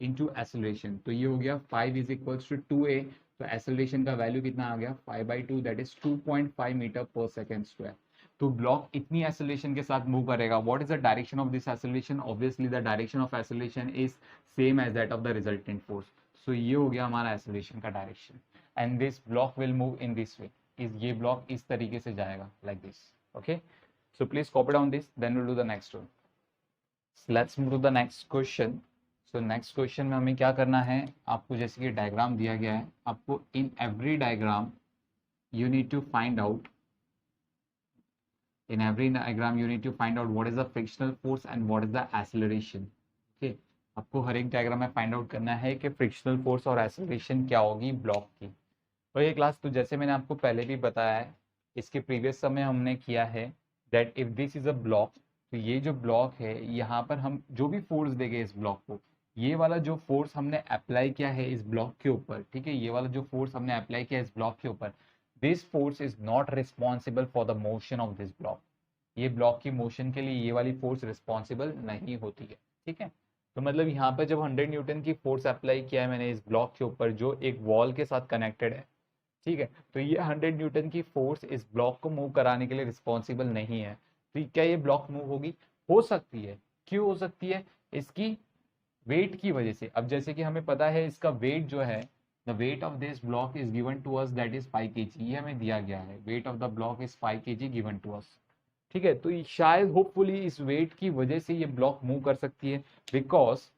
into acceleration, तो ये हो गया 5 is equals to 2a, तो acceleration का वैल्यू कितना आ गया 5/2, that is 2.5 मीटर पर सेकेंड स्क्वायर। तो ब्लॉक इतनी एक्सेलरेशन के साथ मूव करेगा। What is the direction of this acceleration, obviously the direction of acceleration is same as that of the resultant force. So ये हो गया हमारा एक्सेलरेशन का direction, and this block will move in this way, इस ये block इस तरीके से जाएगा like this, okay. So please copy down this, then will do the next one. Let's move to the next question. So next question में हमें क्या करना है, आपको जैसे कि डायग्राम दिया गया है, आपको in every diagram you need to find out, in every diagram you need to find out what is the frictional force and what is the acceleration, okay। आपको हर एक डायग्राम में फाइंड आउट करना है कि फ्रिक्शनल फोर्स और acceleration क्या होगी block की। तो ये क्लास, तो जैसे मैंने आपको पहले भी बताया है, इसके प्रीवियस समय हमने किया है that if this is a block, तो ये जो ब्लॉक है यहाँ पर हम जो भी फोर्स देंगे इस ब्लॉक को, ये वाला जो फोर्स हमने अप्लाई किया है इस ब्लॉक के ऊपर, ठीक है, ये वाला जो फोर्स हमने अप्लाई किया इस ब्लॉक के ऊपर, this force is not responsible for the motion of this block. ये ब्लॉक की मोशन के लिए ये वाली फोर्स रिस्पॉन्सिबल नहीं होती है, ठीक है। तो मतलब यहाँ पर जब 100 न्यूटन की फोर्स अप्लाई किया है मैंने इस ब्लॉक के ऊपर जो एक वॉल के साथ कनेक्टेड है, ठीक है, तो ये 100 न्यूटन की फोर्स इस ब्लॉक को मूव कराने के लिए रिस्पॉन्सिबल नहीं है। तो क्या ये ब्लॉक मूव होगी, हो सकती है, क्यों हो सकती है, इसकी वेट की वजह से। अब जैसे कि हमें पता है इसका वेट जो है, the weight of this block is given to us that is 5 kg, ये हमें दिया गया है, weight of the block is 5 kg given to us, ठीक है। तो शायद होपफुली इस वेट की वजह से ये ब्लॉक मूव कर सकती है, because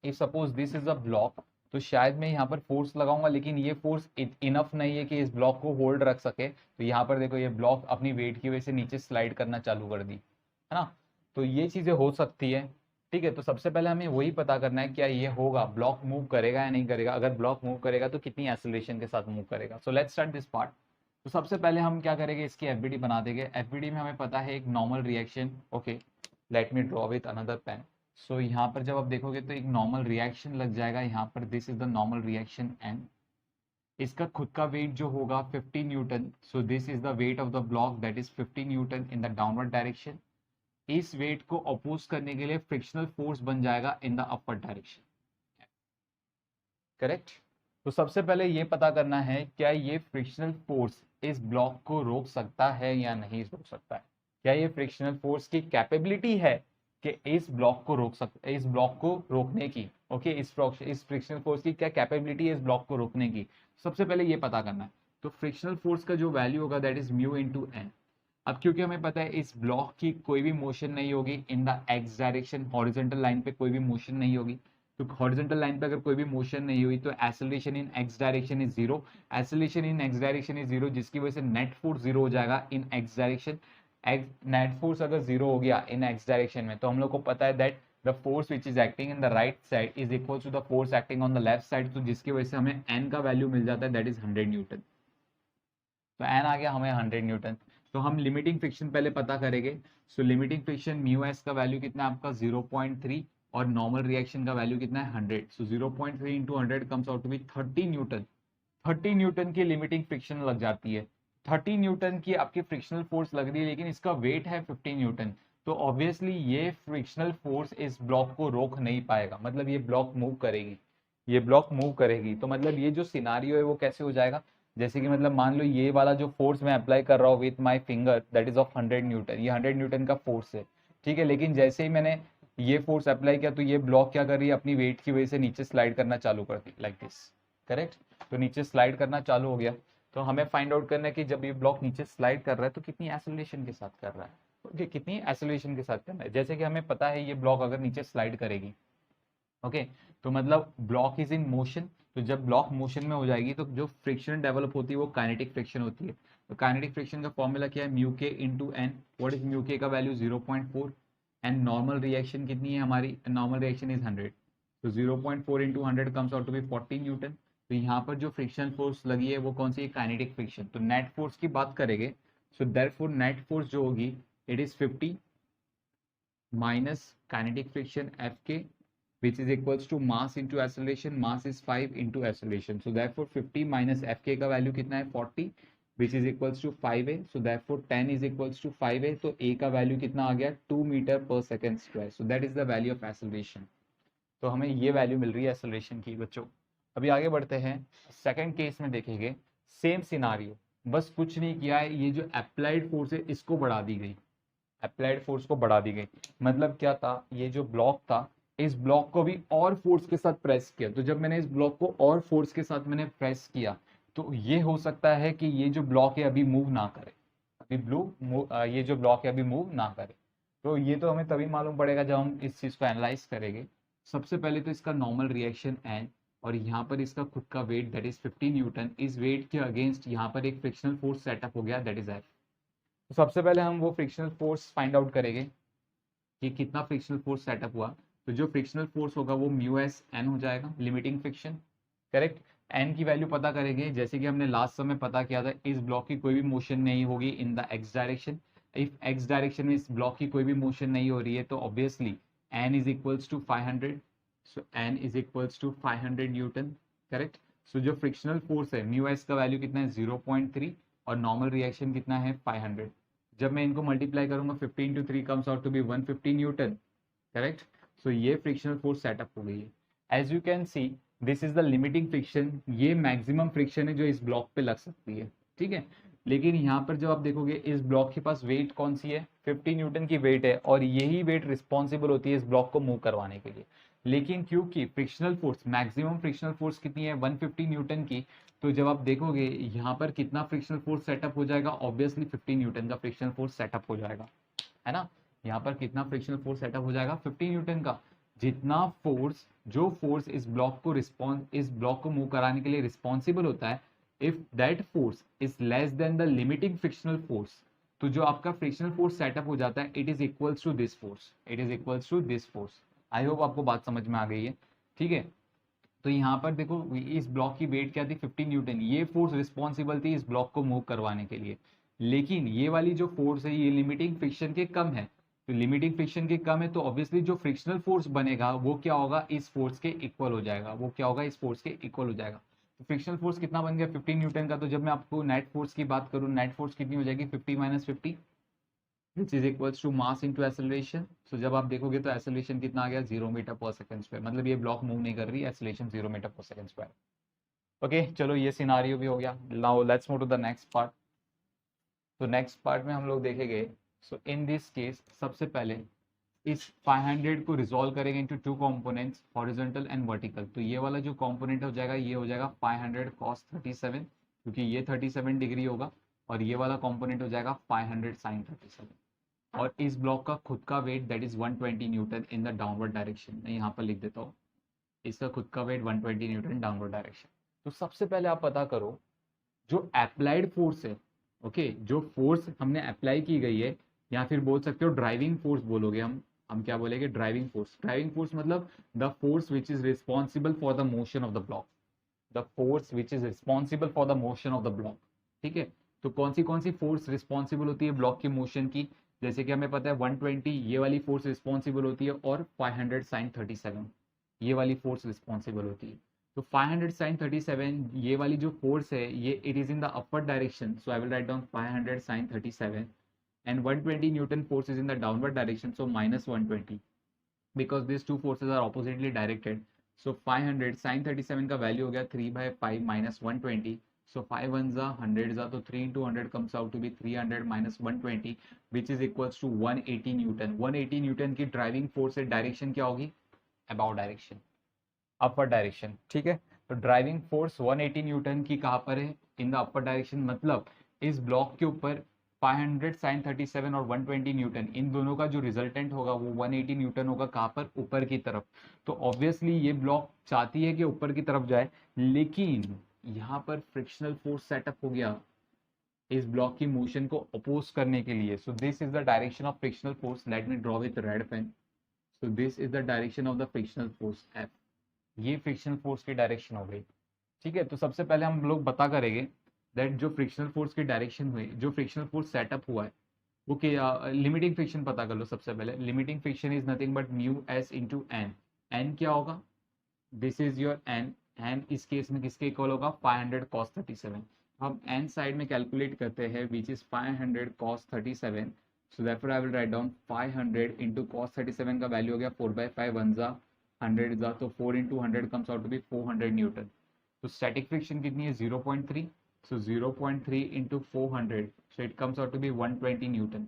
if suppose this is a block, तो शायद मैं यहाँ पर फोर्स लगाऊंगा लेकिन ये फोर्स इनफ नहीं है कि इस ब्लॉक को होल्ड रख सके। तो यहाँ पर देखो ये ब्लॉक अपनी वेट की वजह से नीचे स्लाइड करना चालू कर दी, है ना। तो ये चीजें हो सकती है, ठीक है। तो सबसे पहले हमें वही पता करना है क्या ये होगा, ब्लॉक मूव करेगा या नहीं करेगा, अगर ब्लॉक मूव करेगा तो कितनी एक्सेलरेशन के साथ मूव करेगा। सो लेट्स स्टार्ट दिस पार्ट। तो सबसे पहले हम क्या करेंगे, इसकी एफबीडी बना देंगे। एफबीडी में हमें पता है एक normal reaction, okay, let me draw with another pen. So यहाँ पर जब आप देखोगे तो एक नॉर्मल रिएक्शन लग जाएगा यहाँ पर, this is the normal reaction N, इसका खुद का वेट जो होगा 50 newton, so this is the weight of the block that is 50 newton in the downward direction. इस वेट को अपोज करने के लिए फ्रिक्शनल फोर्स बन जाएगा in the upper direction, correct. तो सबसे पहले ये पता करना है क्या ये फ्रिक्शनल फोर्स इस ब्लॉक को रोक सकता है या नहीं रोक सकता है, क्या ये फ्रिक्शनल फोर्स की कैपेबिलिटी है कि इस ब्लॉक को रोक सकता है, इस ब्लॉक को रोकने की, ओके, इस फ्रिक्शनल फोर्स की क्या कैपेबिलिटी है इस ब्लॉक को रोकने की, सबसे पहले ये पता करना है। तो फ्रिक्शनल फोर्स का जो वैल्यू होगा that is mu into N. अब क्योंकि हमें पता है इस ब्लॉक की कोई भी मोशन नहीं होगी in the x direction, horizontal line पे कोई भी मोशन नहीं होगी, तो हॉरिजॉन्टल लाइन पे अगर कोई भी मोशन नहीं हुई तो acceleration in X direction is zero, acceleration in X direction is zero, जिसकी वजह से नेट फोर्स जीरो हो जाएगा इन एक्स डायरेक्शन। नेट फोर्स अगर जीरो हो गया इन एक्स डायरेक्शन में तो हम लोग को पता है that the force which is acting in the right side is equal to the force acting on the left side, तो जिसकी वजह से हमें एन का वैल्यू मिल जाता है दैट इज 100 न्यूटन। तो एन आ गया हमें 100 न्यूटन। तो हम लिमिटिंग फ्रिक्शन पहले पता करेंगे। सो लिमिटिंग फ्रिक्शन म्यू एस का वैल्यू कितना है आपका 0.3, और नॉर्मल रिएक्शन का वैल्यू कितना है 100। So 0.3 into 100 comes out to be 30 newton. 30 newton की लिमिटिंग फ्रिक्शन लग जाती है। 30 न्यूटन की आपकी फ्रिक्शनल फोर्स लग रही है लेकिन इसका वेट है 15 न्यूटन, तो ऑब्वियसली ये फ्रिक्शनल फोर्स इस ब्लॉक को रोक नहीं पाएगा, मतलब ये ब्लॉक मूव करेगी। ये ब्लॉक मूव करेगी। तो मतलब ये जो सिनारियो है वो कैसे हो जाएगा, जैसे कि मतलब मान लो ये वाला जो फोर्स मैं अप्लाई कर रहा हूँ with my finger that is of 100 Newton, ये 100 न्यूटन का फोर्स है, ठीक है। लेकिन जैसे ही मैंने ये फोर्स अप्लाई किया तो ये ब्लॉक क्या कर रही है, अपनी वेट की वजह से नीचे स्लाइड करना चालू कर दी, लाइक दिस, करेक्ट। तो नीचे स्लाइड करना चालू हो गया। तो हमें फाइंड आउट करना है कि जब ये ब्लॉक नीचे स्लाइड कर रहा है तो कितनी एक्सेलरेशन के साथ कर रहा है, ओके, कितनी एक्सेलरेशन के साथ करना है। जैसे कि हमें पता है ये ब्लॉक अगर नीचे स्लाइड करेगी, ओके, तो मतलब ब्लॉक इज इन मोशन। तो जब ब्लॉक मोशन में हो जाएगी तो जो फ्रिक्शन डेवलप होती है वो काइनेटिक फ्रिक्शन होती है। तो काइनेटिक फ्रिक्शन का फॉर्मूला क्या है, mu K into N. What is mu K का वैल्यू 0.4, एंड नॉर्मल रिएक्शन कितनी है हमारी, नॉर्मल रिएक्शन इज 100। तो 0.4 into 100 comes out to be 40 newton. तो यहाँ पर जो फ्रिक्शन फोर्स लगी है वो कौन सी है, काइनेटिक फ्रिक्शन। तो नेट फोर्स की बात करेंगे, सो देयरफॉर नेट फोर्स जो होगी it is 50 minus kinetic friction F के, which is equals to mass into acceleration, mass is 5 into acceleration, so therefore 50 minus fk का वैल्यू कितना है 40, which is equals to 5a, so therefore 10 is equals to 5a, तो a का value कितना आ गया 2 metre पर second square, so that is the value of acceleration। तो हमें ये वैल्यू मिल रही है एक्सेलरेशन की बच्चों। अभी आगे बढ़ते हैं, सेकंड केस में देखेंगे सेम सिनारियो, बस कुछ नहीं किया है, ये जो अप्लाइड फोर्स है इसको बढ़ा दी गई, अप्लाइड फोर्स को बढ़ा दी गई। मतलब क्या था, ये जो ब्लॉक था इस ब्लॉक को भी और फोर्स के साथ प्रेस किया, तो जब मैंने इस ब्लॉक को और फोर्स के साथ मैंने प्रेस किया तो ये हो सकता है कि ये जो ब्लॉक है अभी मूव ना करे, अभी ये जो ब्लॉक है अभी मूव ना करे। तो ये तो हमें तभी मालूम पड़ेगा जब हम इस चीज को एनालाइज करेंगे। सबसे पहले तो इसका नॉर्मल रिएक्शन एन, और यहाँ पर इसका खुद का वेट दैट इज 50 न्यूटन, इस वेट के अगेंस्ट यहाँ पर एक फ्रिक्शनल फोर्स सेटअप हो गया दैट इज एफ। तो सबसे पहले हम वो फ्रिक्शनल फोर्स फाइंड आउट करेंगे कि कितना फ्रिक्शनल फोर्स सेटअप हुआ। तो जो फ्रिक्शनल फोर्स होगा वो म्यू एस एन हो जाएगा, लिमिटिंग फ्रिक्शन, करेक्ट। एन की वैल्यू पता करेंगे, जैसे कि हमने लास्ट समय पता किया था, इस ब्लॉक की कोई भी मोशन नहीं होगी in the x direction. If x direction में इस ब्लॉक की कोई भी मोशन नहीं हो रही है तो obviously N is equals to 500, so N is equals to 500 newton, correct. So जो फ्रिक्शनल फोर्स है म्यू एस का वैल्यू कितना है 0.3, और नॉर्मल रिएक्शन कितना है 500। जब मैं इनको मल्टीप्लाई करूंगा 50 into 3 comes out to be 150 newton, correct. So ये फ्रिक्शनल फोर्स सेटअप हो गई है। As you can see this is the limiting friction, ये मैक्सिमम फ्रिक्शन है जो इस ब्लॉक पे लग सकती है, ठीक है। लेकिन यहाँ पर जब आप देखोगे इस ब्लॉक के पास वेट कौन सी है, 50 न्यूटन की वेट है, और यही वेट रिस्पॉन्सिबल होती है इस ब्लॉक को मूव करवाने के लिए। लेकिन क्योंकि frictional force, maximum frictional force कितनी है 150 न्यूटन की, तो जब आप देखोगे यहाँ पर कितना फ्रिक्शनल फोर्स सेटअप हो जाएगा, ऑब्वियसली 50 न्यूटन का फ्रिक्शनल फोर्स सेटअप हो जाएगा, है ना। यहाँ पर कितना फ्रिक्शनल फोर्स सेटअप हो जाएगा 50 न्यूटन का। जितना फोर्स, जो फोर्स इस ब्लॉक को इस ब्लॉक को मूव कराने के लिए रिस्पॉन्सिबल होता है, if that force is less than the limiting frictional force, तो जो आपका फ्रिक्शनल फोर्स सेटअप हो जाता है it is equals to this force, it is equals to this force. I hope आपको बात समझ में आ गई है, ठीक है। तो यहाँ पर देखो इस ब्लॉक की वेट क्या थी 50 न्यूटन, ये फोर्स रिस्पॉन्सिबल थी इस ब्लॉक को मूव करवाने के लिए। लेकिन ये वाली जो फोर्स है ये लिमिटिंग फ्रिक्शन के कम है, तो लिमिटिंग फ्रिक्शन के कम है तो ऑब्वियसली जो फ्रिक्शनल फोर्स बनेगा वो क्या होगा, इस फोर्स के इक्वल हो जाएगा, वो क्या होगा, इस फोर्स के इक्वल हो जाएगा। तो फ्रिक्शनल फोर्स कितना बन गया 50 न्यूटन का। तो जब मैं आपको नेट फोर्स की बात करूँ, नेट फोर्स कितनी हो जाएगी 50 minus 50, which is equals to mass into acceleration. So जब आप देखोगे तो एक्सेलरेशन कितना आ गया 0 मीटर पर सेकंड स्क्वायर, मतलब ये ब्लॉक मूव नहीं कर रही, एक्सेलरेशन 0 मीटर पर सेकंड स्क्वायर। ओके चलो ये सिनारियो भी हो गया। Now let's move to the next part. तो नेक्स्ट पार्ट में हम लोग देखेंगे, सो इन दिस केस सबसे पहले इस 500 को रिजॉल्व करेंगे into two components, horizontal and vertical. तो ये वाला जो कंपोनेंट हो जाएगा ये हो जाएगा 500 cos 37, क्योंकि ये 37 डिग्री होगा, और ये वाला कंपोनेंट हो जाएगा 500 sin 37। और इस ब्लॉक का खुद का weight that is 120 newton in the downward direction, मैं यहाँ पर लिख देता हूँ, इसका खुद का वेट 120 न्यूटन डाउनवर्ड डायरेक्शन। तो सबसे पहले आप पता करो जो अप्लाइड फोर्स है, ओके, जो फोर्स हमने अप्लाई की गई है, या फिर बोल सकते हो ड्राइविंग फोर्स बोलोगे हम क्या बोलेंगे, ड्राइविंग फोर्स। ड्राइविंग फोर्स मतलब the force which is responsible for the motion of the block, the force which is responsible for the motion of the block, ठीक है। तो कौन सी फोर्स रिस्पॉन्सिबल होती है ब्लॉक की मोशन की, जैसे कि हमें पता है 120 ये वाली फोर्स रिस्पॉन्सिबल होती है, और 500 sin 37 ये वाली फोर्स रिस्पॉन्सिबल होती है। तो 500 sin 37 ये वाली जो फोर्स है ये it is in the upward direction, so I will write down 500 sin 37, and 120 Newton force is in the downward direction, so minus 120, because these two forces are oppositely directed, so 500 sine 37 का value हो गया 3/5 minus 120. So 5 ones are 100 are, so 3 into 100 comes out to be 300 minus 120 which is equals to 180 Newton. 180 Newton की driving force से direction क्या होगी? About direction, upper direction. ठीक है, तो ड्राइविंग फोर्स 180 न्यूटन की कहाँ पर है? In the upper direction. मतलब इस ब्लॉक के ऊपर 500 साइन 37 और 120 न्यूटन, इन दोनों का जो रिजल्टेंट होगा वो 180 न्यूटन होगा. कहाँ पर? ऊपर की तरफ. तो ऑब्वियसली ये ब्लॉक चाहती है कि ऊपर की तरफ जाए, लेकिन यहाँ पर फ्रिक्शनल फोर्स सेटअप हो गया इस ब्लॉक की मोशन को अपोज करने के लिए. So this is the direction of frictional force. Let me draw with red pen. So this is the direction of the frictional force F. ये फ्रिक्शनल फोर्स की डायरेक्शन हो गई. ठीक है, तो सबसे पहले हम लोग पता करेंगे दैट जो फ्रिक्शनल फोर्स की डायरेक्शन हुई, जो फ्रिक्शनल फोर्स सेटअप हुआ है वो क्या. लिमिटिंग फ्रिक्शन पता कर लो सबसे पहले. Limiting friction is nothing but mu S into N. N क्या होगा? This is your N. N इस केस में किसके इक्वल होगा? 500 cos 37. हम एन साइड में कैलकुलेट करते हैं which is 500 cos 37. So therefore I will write down 500 into cos 37 का वैल्यू हो गया 4/5 वन जा 100 जा, तो 4 into 100 comes out to be 400 newton. तो स्टैटिक फ्रिक्शन कितनी है? 0.3. So 0.3 into 400, so it comes out to be 120 newton.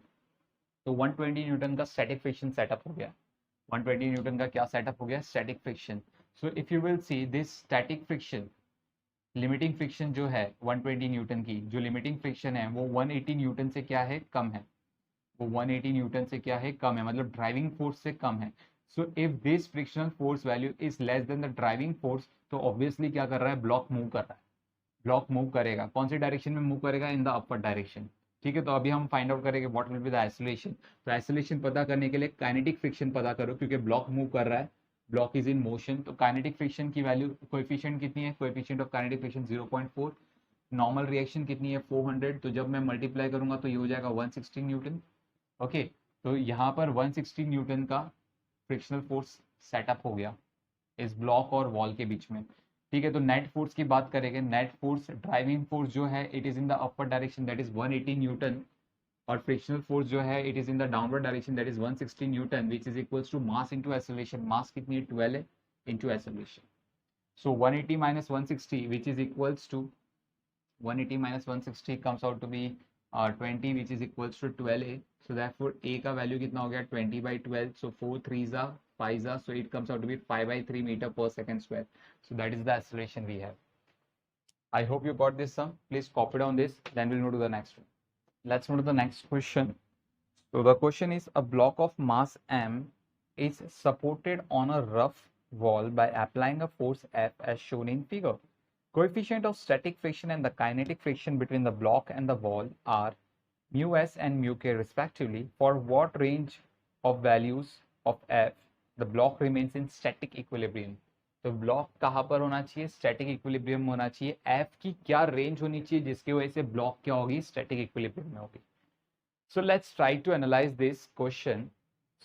तो 120 न्यूटन का स्टैटिक फ्रिक्शन सेटअप हो गया. 120 न्यूटन का क्या सेटअप हो गया? Static friction. So if you will see this static friction, limiting friction जो है 120 न्यूटन की, जो लिमिटिंग फ्रिक्शन है वो 180 न्यूटन से क्या है? कम है. वो 180 न्यूटन से क्या है? कम है, मतलब ड्राइविंग फोर्स से कम है. So if this frictional force value is less than the driving force, तो ऑब्वियसली क्या कर रहा है? ब्लॉक मूव कर रहा है. ब्लॉक मूव करेगा. कौन सी डायरेक्शन में मूव करेगा? इन द अपर डायरेक्शन. ठीक है, तो अभी हम फाइंड आउट करेंगे what will be the isolation. तो आइसोलेशन पता करने के लिए काइनेटिक फ्रिक्शन पता करो, क्योंकि ब्लॉक मूव कर रहा है, ब्लॉक इज इन मोशन. तो काइनेटिक फ्रिक्शन की वैल्यू, कोएफिशिएंट कितनी है? Coefficient of kinetic friction 0.4. Normal reaction कितनी है? 400. तो जब मैं मल्टीप्लाई करूंगा तो ये हो जाएगा 160 न्यूटन. ओके, तो यहाँ पर 160 न्यूटन का फ्रिक्शनल फोर्स सेटअप हो गया इस ब्लॉक और वॉल के बीच में. ठीक है, तो नेट फोर्स की बात करेंगे. नेट फोर्स, ड्राइविंग फोर्स जो है it is in the upper direction, that is 180 newton. और फ्रिक्शनल फोर्स जो है it is in the downward direction, that is 160 newton, which is equals to mass into acceleration. Mass कितनी है? 12 है, into acceleration. So 180 minus 160 which is equals to 180 minus 160 comes out to be 20 which is equals to 12a. So therefore a का value कितना हो गया? 20/12. So 4 3s are 5s are, so it comes out to be 5/3 meter per second square. So that is the acceleration we have. I hope you got this sum. Please copy down this, then we'll move to the next one. Let's move to the next question. So the question is, a block of mass m is supported on a rough wall by applying a force F as shown in figure. Coefficient of static friction and the kinetic friction between the block and the wall are mu s and mu k respectively. For what range of values of F the block remains in static equilibrium? तो block कहाँ पर होना चाहिए? Static equilibrium होना चाहिए. F की क्या range होनी चाहिए जिसकी वजह से ब्लॉक क्या होगी? स्टैटिक इक्विलिब्रियम में होगी. So let's try to analyze this question.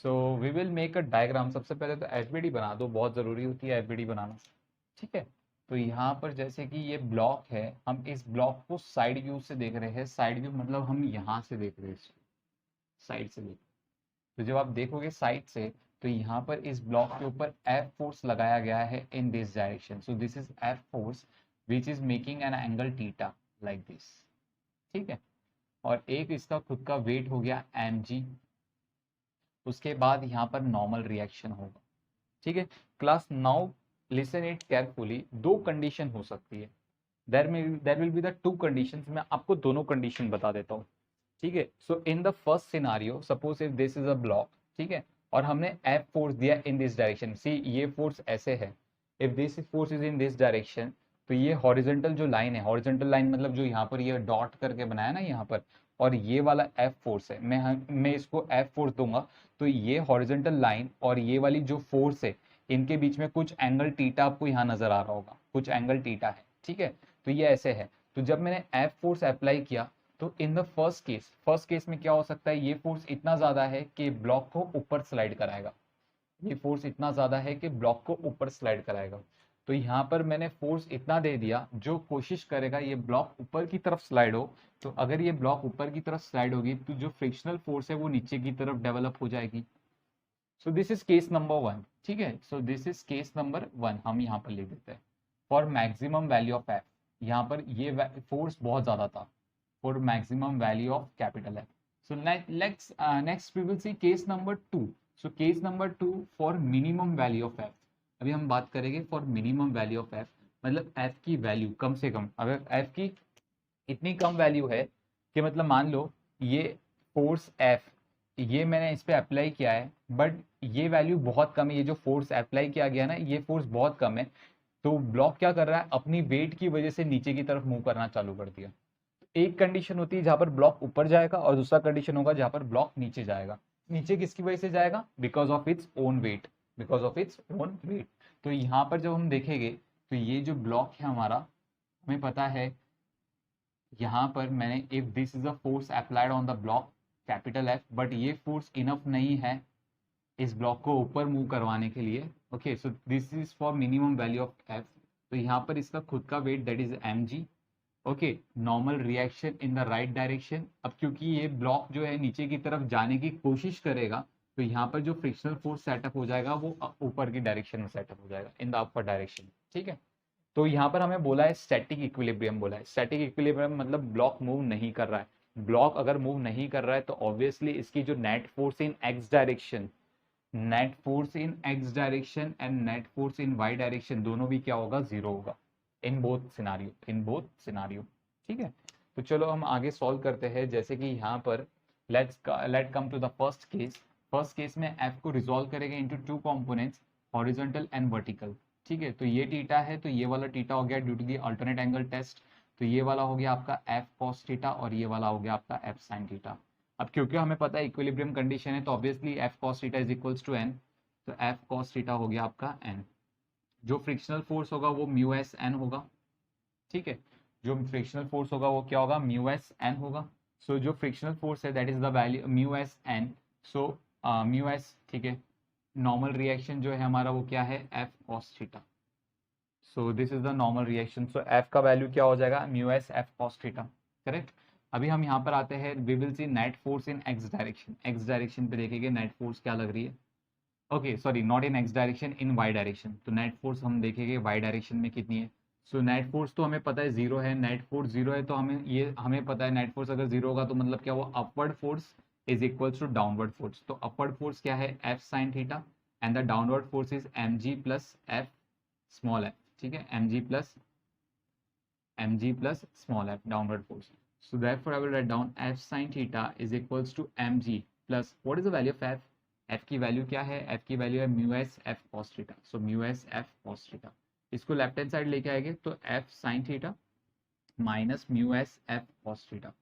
So we will make a diagram. सबसे पहले तो FBD बना दो, बहुत ज़रूरी होती है FBD बनाना. ठीक है, तो यहाँ पर जैसे कि ये ब्लॉक है, हम इस ब्लॉक को साइड व्यू से देख रहे हैं. साइड व्यू मतलब हम यहाँ से देख रहे हैं, साइड से देख. तो जब आप देखोगे साइड से, तो यहाँ पर इस ब्लॉक के ऊपर F फोर्स लगाया गया है in this direction. So this is F force which is making an angle theta like this. ठीक है, और एक इसका खुद का वेट हो गया mg. उसके बाद यहाँ पर नॉर्मल रिएक्शन होगा. ठीक है, class now listen it carefully. दो कंडीशन हो सकती है. There will be the two conditions. मैं आपको दोनों कंडीशन बता देता हूँ. ठीक है, so in the first scenario, suppose if this is a block, ठीक है, और हमने F फोर्स दिया इन दिस डायरेक्शन. सी ये फोर्स ऐसे है. If this force is in this direction, तो ये हॉरिजॉन्टल जो लाइन है, हॉरिजॉन्टल लाइन मतलब जो यहाँ पर ये डॉट करके बनाया ना यहाँ पर, और ये वाला F फोर्स है. मैं इसको F फोर्स दूंगा, तो ये हॉरिजॉन्टल लाइन और ये वाली जो फोर्स है, इनके बीच में कुछ एंगल टीटा आपको यहाँ नजर आ रहा होगा. कुछ एंगल टीटा है. ठीक है, तो ये ऐसे है. तो जब मैंने F फोर्स अप्लाई किया, तो इन द फर्स्ट केस में क्या हो सकता है? ये फोर्स इतना ज्यादा है कि ब्लॉक को ऊपर स्लाइड कराएगा. ये फोर्स इतना ज्यादा है कि ब्लॉक को ऊपर स्लाइड कराएगा. तो यहाँ पर मैंने फोर्स इतना दे दिया जो कोशिश करेगा ये ब्लॉक ऊपर की तरफ स्लाइड हो. तो अगर ये ब्लॉक ऊपर की तरफ स्लाइड होगी, तो जो फ्रिक्शनल फोर्स है वो नीचे की तरफ डेवलप हो जाएगी. So this is case number 1. ठीक है, so this is case number 1, हम यहाँ पर लिख देते हैं for maximum value of F. यहाँ पर ये फोर्स बहुत ज्यादा था, for maximum value of capital F. So next we will see case number 2। So case number 2 for minimum value of F. अभी हम बात करेंगे for minimum value of F, मतलब एफ की वैल्यू कम से कम, अगर एफ की इतनी कम वैल्यू है कि मतलब मान लो ये फोर्स एफ, ये मैंने इस पे अप्लाई किया है, बट ये वैल्यू बहुत कम है, ये जो फोर्स अप्लाई किया गया ना ये फोर्स बहुत कम है, तो ब्लॉक क्या कर रहा है, अपनी वेट की वजह से नीचे की तरफ मूव करना चालू कर दिया। एक कंडीशन होती है जहां पर ब्लॉक ऊपर जाएगा और दूसरा कंडीशन होगा जहां पर ब्लॉक नीचे जाएगा। नीचे किसकी वजह से जाएगा, because of its own wait, because of its own wait. तो यहाँ पर जब हम देखेंगे तो ये जो ब्लॉक है हमारा, हमें पता है यहाँ पर मैंने if this is a force applied on the block capital F, but ये फोर्स इनफ नहीं है इस ब्लॉक को ऊपर मूव करवाने के लिए। Okay, so this is for minimum value of F. तो यहाँ पर इसका खुद का weight that is M G. Okay, normal reaction in the right direction. अब क्योंकि ये ब्लॉक जो है नीचे की तरफ जाने की कोशिश करेगा, तो यहाँ पर जो फ्रिक्शनल फोर्स सेटअप हो जाएगा वो ऊपर की डायरेक्शन में सेटअप हो जाएगा, इन द अपर डायरेक्शन। ठीक है, तो यहाँ पर हमें बोला है स्टैटिक इक्विलिब्रियम, बोला है स्टैटिक इक्विलिब्रियम मतलब ब्लॉक मूव नहीं कर रहा है। ब्लॉक अगर मूव नहीं कर रहा है तो ऑब्वियसली इसकी जो net force in X direction, net force in X direction and net force in Y direction दोनों भी क्या होगा, जीरो होगा in both scenario, in both scenario. ठीक है, तो चलो हम आगे सॉल्व करते हैं। जैसे कि यहाँ पर let come to the first case. First case में एफ को रिजोल्व करेंगे into two components, horizontal and vertical. ठीक है, तो ये टीटा है, तो ये वाला टीटा हो गया due to the alternate angle test, तो ये वाला हो गया आपका एफ कॉस थीटा और ये वाला हो गया आपका एफ साइन थीटा। अब क्योंकि हमें पता है इक्विलिब्रियम कंडीशन है, तो obviously F cos theta is equals to N, तो एफ कॉस थीटा हो गया आपका एन। जो फ्रिक्शनल फोर्स होगा वो म्यू एस एन होगा। ठीक है, जो फ्रिक्शनल फोर्स होगा वो क्या होगा, म्यू एस एन होगा। सो जो फ्रिक्शनल फोर्स है that is the value mu S N. So mu S, ठीक है, नॉर्मल रिएक्शन जो है हमारा वो क्या है, F cos theta. So this is the normal reaction. So F का वैल्यू क्या हो जाएगा, mu S F cos theta. Correct. अभी हम यहाँ पर आते हैं, we will see net force in X direction. X direction पे देखेंगे नेट फोर्स क्या लग रही है। Okay sorry, not in X direction, in Y direction. तो नेट फोर्स हम देखेंगे वाई डायरेक्शन में कितनी है। सो नेट फोर्स तो हमें पता है जीरो है, नेट फोर्स जीरो है, तो हमें पता है नेट फोर्स अगर जीरो होगा तो मतलब क्या, वो upward force is equals to downward force. तो अपवर्ड फोर्स क्या है, F sine theta, and the downward force is M G plus F small F. ठीक है, mg plus small f downward force. So therefore I will write down f sin theta is equals to mg plus what is the value of f? f की value क्या है, f की value है mu S F cos theta. So mu S F cos theta, इसको left hand side लेके आएंगे तो f sin theta minus mu S F cos theta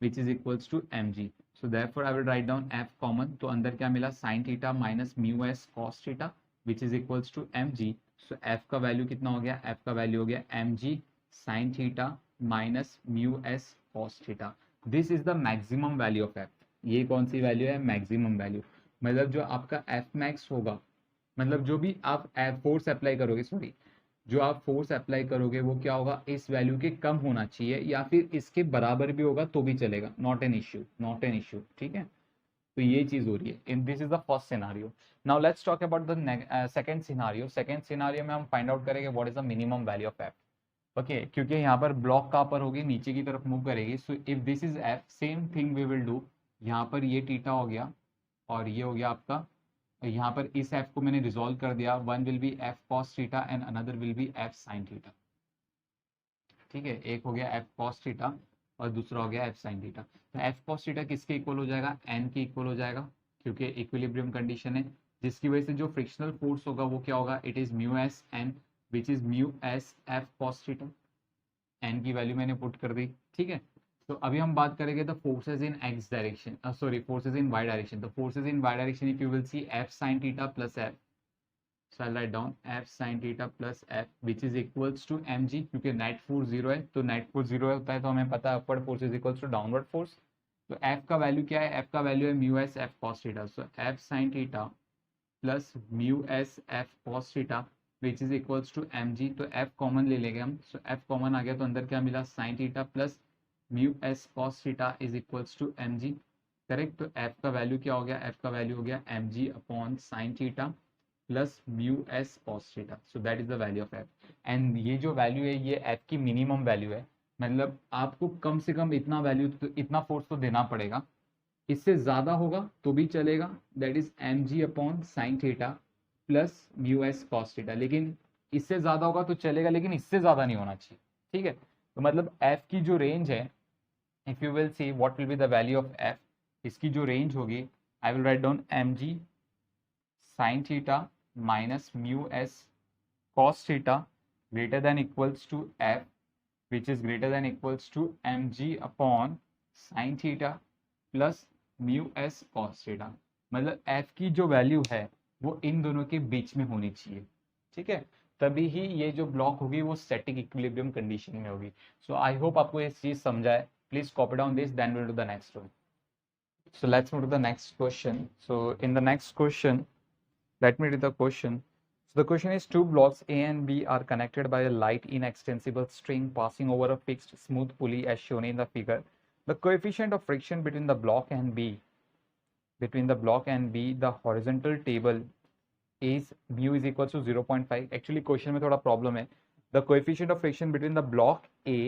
which is equals to mg। So therefore I will write down f common, तो अंदर क्या मिला, sin theta minus mu S cos theta which is equals to mg। So f का value कितना हो गया, f का value हो गया mg sin theta minus mu S cos theta. This is the maximum value of F. ये कौन सी value है, मैक्सिमम वैल्यू, मतलब जो आपका एफ मैक्स होगा, मतलब जो भी आप फोर्स अप्लाई करोगे, सॉरी, जो आप फोर्स अप्लाई करोगे वो क्या होगा, इस वैल्यू के कम होना चाहिए या फिर इसके बराबर भी होगा तो भी चलेगा, not an issue, not an issue. ठीक है, तो ये चीज हो रही है। In this is the first scenario. Now let's talk about the second scenario. Second scenario में हम फाइंड आउट करेंगे what is the minimum value of F. Okay, क्योंकि यहाँ पर ब्लॉक कहाँ पर होगी, नीचे की तरफ मूव करेगी। So if this is F, same thing we will do. यहाँ पर ये टीटा हो गया और ये हो गया आपका, यहाँ पर इस एफ को मैंने रिजोल्व कर दिया, one will be F cos theta and another will be F sine theta. ठीक है, एक हो गया एफ कॉस थीटा और दूसरा हो गया एफ साइन थीटा। तो एफ कॉस थीटा किसके इक्वल हो जाएगा, एन के इक्वल हो जाएगा, क्योंकि इक्विलिब्रियम कंडीशन है, जिसकी वजह से जो फ्रिक्शनल फोर्स होगा वो क्या होगा, it is mu S N which is mu S F cos theta. N की वैल्यू मैंने पुट कर दी। ठीक है, तो अभी हम बात करेंगे the forces in X direction, sorry forces in Y direction. तो forces in Y direction if you will see F sine theta plus F, so I'll write down f sin theta plus f which is equals to mg, क्योंकि net force zero है, तो net force zero होता है तो हमें पता है upward force is equals to downward force. तो f का वैल्यू क्या है, f का वैल्यू है mu S F cos theta. So f sin theta plus mu S F cos theta which is equals to mg। तो f common ले लेंगे हम, सो f कॉमन आ गया तो अंदर क्या मिला, sin theta plus mu S cos theta is equals to mg। Correct, तो f का वैल्यू क्या हो गया, f का वैल्यू हो गया mg upon sin theta plus mu S cos theta, so that is the value of F. And ये जो वैल्यू है ये एफ की मिनिमम वैल्यू है, मतलब आपको कम से कम इतना वैल्यू, इतना फोर्स तो देना पड़ेगा। इससे ज्यादा होगा तो भी चलेगा, that is M G upon sine theta plus mu S cos theta, लेकिन इससे ज्यादा होगा तो चलेगा, लेकिन इससे ज्यादा नहीं होना चाहिए। ठीक है, तो मतलब एफ की जो रेंज है, if you will see what will be the value of F, इसकी जो रेंज होगी, I will write down M G sine theta minus mu S cos theta greater than equals to f, which is greater than equals to mg upon sin theta plus mu s cos theta। मतलब f की जो value है वो इन दोनों के बीच में होनी चाहिए। ठीक है, तभी ही ये जो ब्लॉक होगी वो स्टैटिक इक्विलिब्रियम कंडीशन में होगी। सो आई होप आपको ये चीज समझा है। Please copy down this, then will do the next one. So let's move to the next question. So in the next question, let me read the question. So the question is, two blocks A and B are connected by a light inextensible string passing over a fixed smooth pulley as shown in the figure. The coefficient of friction between the block and B, the horizontal table is mu is equals to 0.5. Actually question में थोड़ा problem है. The coefficient of friction between the block A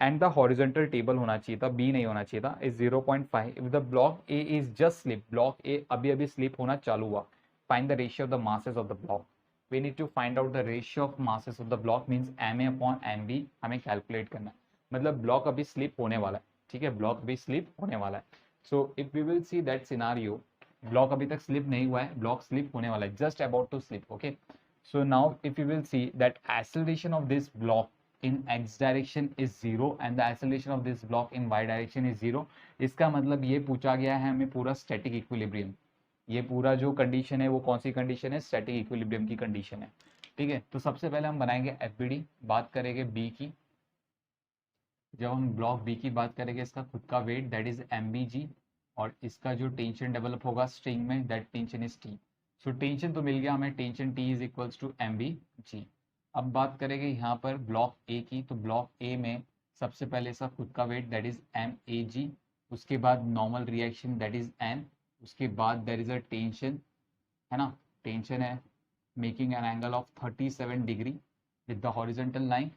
and the horizontal table होना चाहिए था, B नहीं होना चाहिए था, is 0.5. If the block A is just slip, block A अभी अभी slip होना चालू हुआ, find the ratio of the masses of the block. We need to find out the ratio of masses of the block, means MA upon MB हमें calculate करना है। मतलब block अभी slip होने वाला है, ठीक है, block अभी slip होने वाला है। So if we will see that scenario, block अभी तक स्लिप नहीं हुआ है, ब्लॉक स्लिप होने वाला है, just about to slip. Okay, so now if you will see that acceleration of this block in X direction is zero and the acceleration of this block in Y direction is zero. इसका मतलब ये पूछा गया है हमें पूरा static equilibrium. ये पूरा जो कंडीशन है वो कौन सी कंडीशन है, स्टैटिक इक्विलिब्रियम की कंडीशन है। ठीक है, तो सबसे पहले हम बनाएंगे एफबीडी, बात करेंगे बी की। जब हम ब्लॉक बी की बात करेंगे, इसका खुद का weight that is M B G, और इसका जो टेंशन डेवलप होगा स्ट्रिंग में, that tension is T. So tension तो मिल गया हमें, tension T is equals to M B G. अब बात करेंगे यहाँ पर ब्लॉक ए की, तो ब्लॉक ए में सबसे पहले इसका खुद का weight that is M A G, उसके बाद normal reaction that is N, उसके बाद देयर इज अ टेंशन, है ना, टेंशन है making an angle of 37 degree with the horizontal line,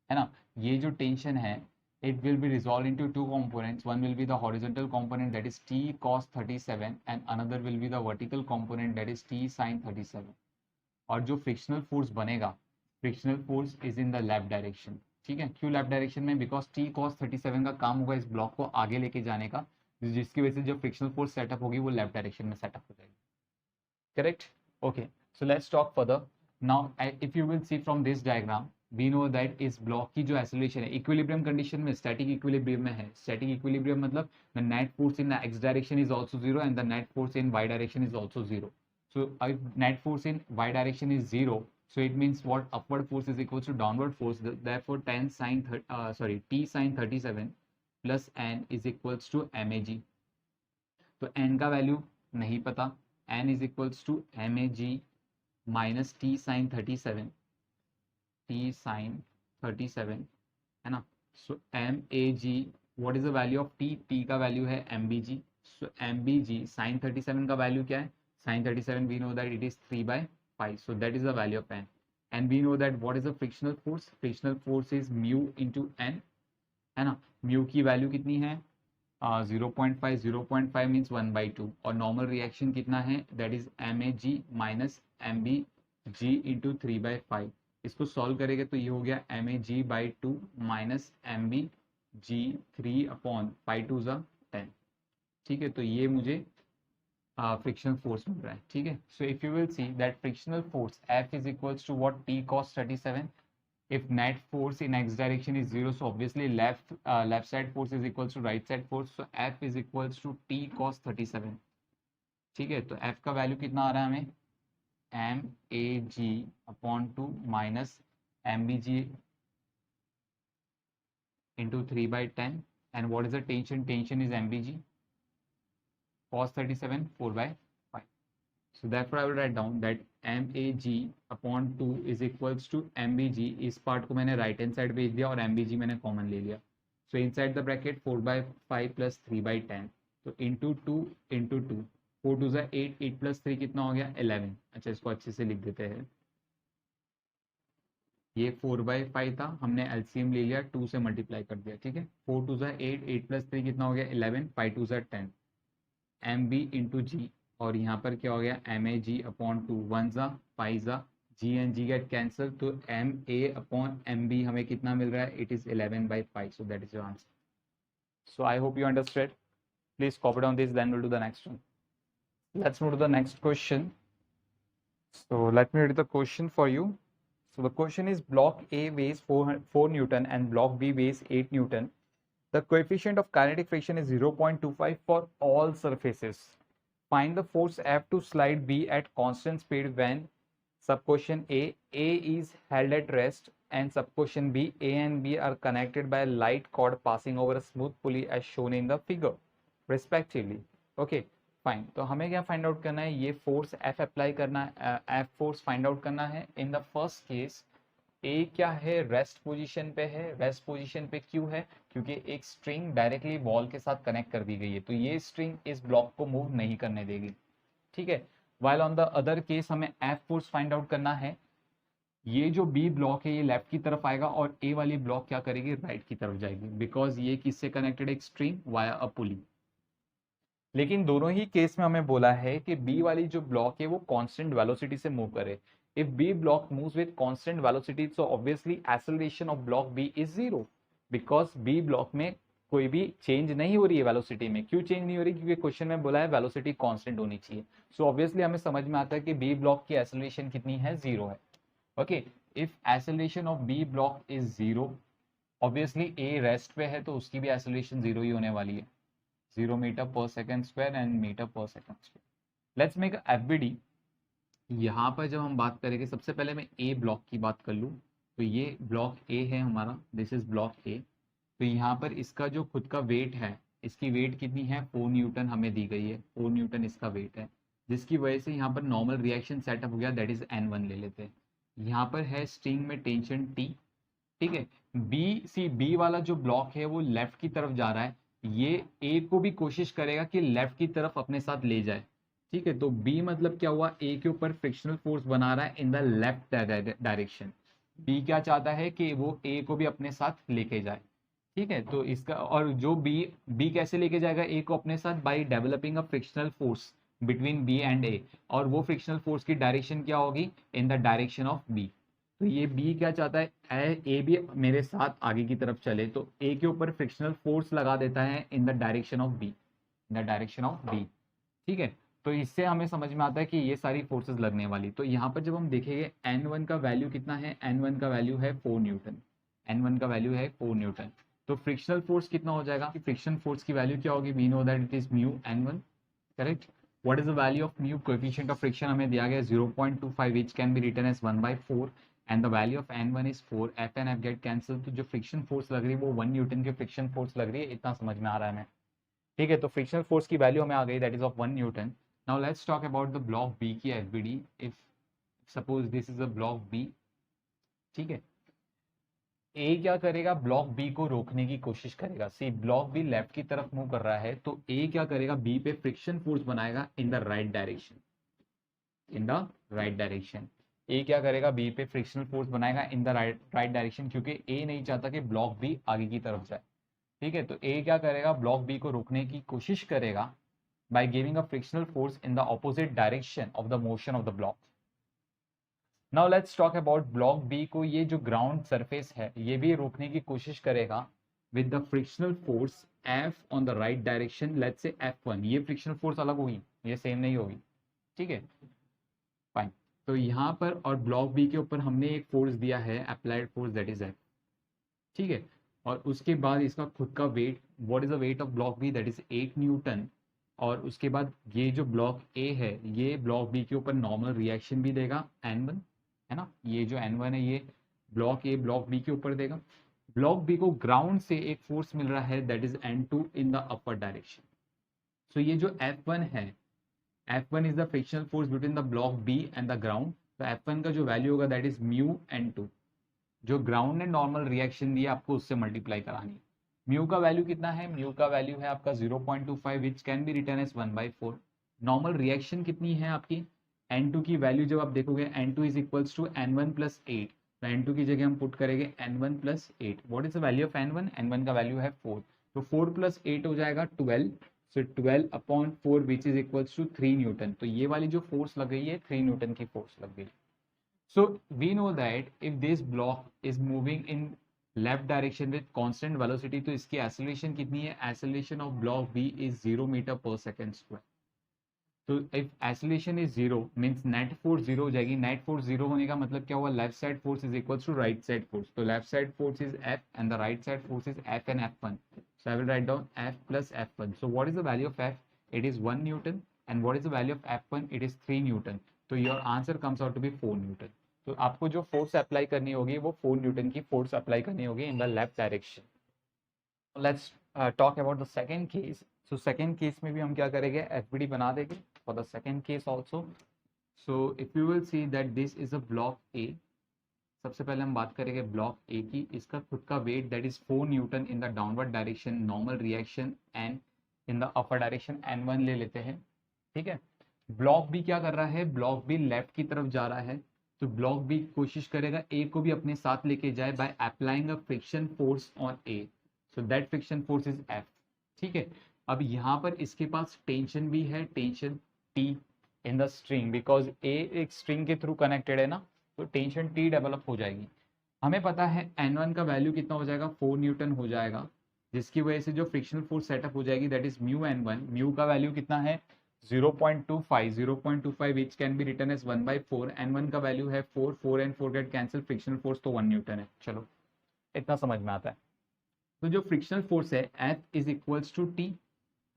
है ना। ये जो टेंशन है it will be resolved into two components. One will be the horizontal component, that is t cos 37, and another will be the vertical component, that is t sin 37। और जो frictional force बनेगा, frictional force is in the left direction. ठीक है, क्यों left direction में, because T cos 37 का काम होगा इस ब्लॉक को आगे लेके जाने का, जिसकी वजह से जो फ्रिक्शनल फोर्स सेटअप होगी वो लेफ्ट डायरेक्शन में सेटअप हो जाएगी। Correct, okay, so let's talk further. Now if you will see from this diagram, we know that इस ब्लॉक की जो एक्सेलरेशन है इक्विलिब्रियम कंडीशन में, स्टैटिक इक्विलिब्रियम में है। स्टैटिक इक्विलिब्रियम मतलब the net force in X direction is also zero and the net force in Y direction is also zero. So if net force in y direction is zero, so it means what, upward force is equals to downward force. Therefore t sin 37 plus n is equals to mag। तो n का value नहीं पता, n is equals to mag minus t sin 37, है ना। So M A G, what is the value of T, T का value है M B G. So M B G sine 37 का value क्या है, sine 37 we know that it is 3/5, so that is the value of N. And we know that what is the frictional force, frictional force is mu into N, है ना। Mu की value कितनी है, 0.5, 0.5 means 1/2, और normal reaction कितना है, that is M A G minus M B G into 3/5। इसको solve करेंगे तो ये हो गया M A G by 2 minus M B G 3/2 ज़ा 10। ठीक है, तो ये मुझे फ्रिक्शनल फोर्स मिल रहा है। ठीक है, so if you will see that frictional force F is equals to what, T cos 37। If net force in x direction is zero, so obviously left side force is equals to right side force, so F is equals to t cos 37। ठीक है, तो F का value कितना आ रहा है हमें, M A G upon 2 minus M B G into 3/10, and what is the tension, tension is M B G cos 37 4/5। So therefore I will write down that MAG upon 2 is equals to MBG। इस part को मैंने right hand side भेज दिया और MBG मैंने common ले लिया। सो inside the bracket 4/5 plus 3/10, तो इंटू 2 इंटू 2, 4 टू ज़ा 8, 8 प्लस 3 कितना हो गया 11। अच्छा इसको अच्छे से लिख देते हैं। ये 4/5 था, हमने एलसीएम ले लिया, 2 से मल्टीप्लाई कर दिया। ठीक है, 4 टू ज़ा 8, 8 प्लस 3 कितना हो गया 11, 5 टू ज़ा 10 एम बी इंटू जी। और यहाँ पर क्या हो गया एम ए जी अपॉन 2, 1 ज़ा 5 ज़ा G and G get cancel, तो M A upon M B हमें कितना मिल रहा है, it is 11/5। So that is your answer. So I hope you understood. Please copy down this, then we'll do the next one. Let's move to the next question. So let me read the question for you. So the question is, block A weighs 4 Newton and block B weighs 8 Newton. The coefficient of kinetic friction is 0.25 for all surfaces. Find the force F to slide B at constant speed when subquestion A is held at rest, and subquestion B, A and B are connected by a light cord passing over a smooth pulley as shown in the figure, respectively. Okay, fine. तो हमें क्या find out करना है, ये force F apply करना है, F force find out करना है। इन द फर्स्ट केस ए क्या है, रेस्ट पोजीशन पे है। रेस्ट पोजीशन पे क्यों है, क्योंकि एक स्ट्रिंग डायरेक्टली वॉल के साथ कनेक्ट कर दी गई है, तो ये स्ट्रिंग इस ब्लॉक को मूव नहीं करने देगी। ठीक है, while on the other case हमें एफ फोर्स फाइंड आउट करना है। ये जो बी ब्लॉक है ये लेफ्ट की तरफ आएगा और ए वाली ब्लॉक क्या करेगी, राइट की तरफ जाएगी, बिकॉज ये किससे कनेक्टेड, एक स्ट्रिंग वाया अ पुली। लेकिन दोनों ही केस में हमें बोला है कि बी वाली जो ब्लॉक है वो कांस्टेंट वेलोसिटी से मूव करे। If B block moves with constant velocity, so obviously acceleration of block B is 0, because B block में कोई भी चेंज नहीं हो रही है वेलोसिटी में। क्यों चेंज नहीं हो रही, क्योंकि क्वेश्चन में बोला है वेलोसिटी कांस्टेंट होनी चाहिए। सो ऑब्वियसली हमें समझ में आता है कि बी ब्लॉक की एक्सेलरेशन कितनी है, 0 है। Okay, if acceleration of B block is 0, obviously A rest पे है तो उसकी भी एक्सेलरेशन 0 ही होने वाली है, 0 मीटर पर सेकेंड स्क्वायर एंड मीटर पर second square. Let's make FBD. यहाँ पर जब हम बात करेंगे, सबसे पहले मैं ए ब्लॉक की बात कर लूँ, तो ये ब्लॉक ए है हमारा, दिस इज ब्लॉक ए। तो यहाँ पर इसका जो खुद का वेट है, इसकी वेट कितनी है 4 न्यूटन हमें दी गई है, 4 न्यूटन इसका वेट है, जिसकी वजह से यहाँ पर नॉर्मल रिएक्शन सेटअप हो गया, दैट इज N1 ले लेते हैं। यहाँ पर है स्ट्रिंग में टेंशन T। ठीक है, बी वाला जो ब्लॉक है वो लेफ्ट की तरफ जा रहा है, ये ए को भी कोशिश करेगा कि लेफ्ट की तरफ अपने साथ ले जाए। ठीक है, तो बी मतलब क्या हुआ, ए के ऊपर फ्रिक्शनल फोर्स बना रहा है in the left direction. B क्या चाहता है कि वो ए को भी अपने साथ लेके जाए। ठीक है, तो इसका और जो बी कैसे लेके जाएगा ए को अपने साथ, by developing a frictional force between B and A, और वो फ्रिक्शनल फोर्स की डायरेक्शन क्या होगी, in the direction of B. तो ये बी क्या चाहता है, ए भी मेरे साथ आगे की तरफ चले, तो ए के ऊपर फ्रिक्शनल फोर्स लगा देता है in the direction of B, in the direction of B. ठीक है, तो इससे हमें समझ में आता है कि ये सारी फोर्सेस लगने वाली। तो यहाँ पर जब हम देखेंगे N1 का वैल्यू कितना है, N1 का वैल्यू है 4 न्यूटन, N1 का वैल्यू है 4 न्यूटन। तो फ्रिक्शनल फोर्स कितना हो जाएगा, फ्रिक्शन फोर्स की वैल्यू क्या होगी, we know that it is mu N1, correct. What is the value of mu, coefficient of friction हमें दिया गया 0.25 which can be written as 1/4 and the value of N1 is 4, F and F get cancel, तो जो friction force लग रही है वो 1 Newton की फ्रिक्शन फोर्स लग रही है, इतना समझ में आ रहा है हमें। ठीक है, तो फ्रिक्शनल फोर्स की वैल्यू हमें आ गई, that is of 1 newton. Now let's talk about the block B की FBD. If suppose this is a block B, ठीक है, ए क्या करेगा, ब्लॉक बी को रोकने की कोशिश करेगा। सी ब्लॉक बी लेफ्ट की तरफ मूव कर रहा है, तो ए क्या करेगा, बी पे फ्रिक्शन फोर्स बनाएगा in the right direction, in the right direction. A क्या करेगा, बी पे फ्रिक्शनल फोर्स बनाएगा इन द राइट डायरेक्शन, क्योंकि ए नहीं चाहता कि ब्लॉक बी आगे की तरफ जाए। ठीक है, तो ए क्या करेगा, ब्लॉक बी को रोकने की कोशिश करेगा by giving a frictional force in the opposite direction of the motion of the block. Now let's talk about block B को, ये जो ground surface है ये भी रोकने की कोशिश करेगा with the frictional force F on the right direction, let's say F1। ये frictional force अलग होगी, ये सेम नहीं होगी। ठीक है, फाइन। तो यहाँ पर और ब्लॉक बी के ऊपर हमने एक फोर्स दिया है, applied force, that is F। ठीक है, और उसके बाद इसका खुद का weight, what is the weight of block B, that is 8 newton. और उसके बाद ये जो ब्लॉक ए है ये ब्लॉक बी के ऊपर नॉर्मल रिएक्शन भी देगा N1, है ना, ये जो N1 है ये ब्लॉक ए ब्लॉक बी के ऊपर देगा। ब्लॉक बी को ग्राउंड से एक फोर्स मिल रहा है, that is N2 in the upper direction. So ये जो F1 है, F1 is the frictional force between the block B and the ground. तो F1 का जो वैल्यू होगा दैट इज म्यू N2, जो ग्राउंड ने नॉर्मल रिएक्शन दिया आपको उससे मल्टीप्लाई करानी है। म्यू का वैल्यू कितना है, म्यू का वैल्यू है आपका 0.25 which can be written as 1/4। Normal reaction कितनी है आपकी, N2 की वैल्यू जब आप देखोगे N2 is equals to N1 plus 8, तो N2 की जगह हम पुट करेंगे N1 plus 8। What is the value of N1? N1 का वैल्यू है 4, तो 4 प्लस 8 हो जाएगा 12, so 12 upon 4 which is equals to 3 newton. तो ये वाली जो फोर्स लग गई है 3 न्यूटन की फोर्स लग गई। So we know that if this block is moving in left direction with constant velocity, तो इसकी acceleration कितनी है? Acceleration of block B is 0 meter per second square. तो if acceleration is 0 means net force 0 हो जाएगी। net force 0 होने का मतलब क्या हुआ? left side force is equals to right side force. तो left side force is F and the right side force is F and F1. So I will write down F plus F1. So what is the value of F? It is 1 Newton. And what is the value of F1? It is 3 Newton. तो your answer comes out to be 4 Newton. तो आपको जो force apply करनी होगी वो 4 Newton की force apply करनी होगी in the left direction. Let's talk about the second case. So second case में भी हम क्या करेंगे? एफबीडी बना देंगे for the second case also. So if you will see that this is a block ए, सबसे पहले हम बात करेंगे ब्लॉक ए की। इसका खुद का weight that is 4 newton in the downward direction, normal reaction and in the upper direction N1 ले लेते हैं, ठीक है। ब्लॉक बी क्या कर रहा है? ब्लॉक बी लेफ्ट की तरफ जा रहा है, तो ब्लॉक बी कोशिश करेगा ए को भी अपने साथ लेके जाए by applying a friction force on A, so that friction force is F, ठीक है। अब यहाँ पर इसके पास टेंशन भी है, tension T in the string, because A एक स्ट्रिंग के थ्रू कनेक्टेड है ना, तो टेंशन टी डेवलप हो जाएगी। हमें पता है N1 का वैल्यू कितना हो जाएगा? 4 न्यूटन हो जाएगा, जिसकी वजह से जो फ्रिक्शनल फोर्स सेटअप हो जाएगी that is mu N1। Mu का वैल्यू कितना है? 0.25 which can be written as 1/4। N1 का वैल्यू है 4, 4 and 4 get cancel, frictional force तो 1 न्यूटन है। चलो इतना समझ में आता है। तो जो फ्रिक्शनल फोर्स है F is equals to T,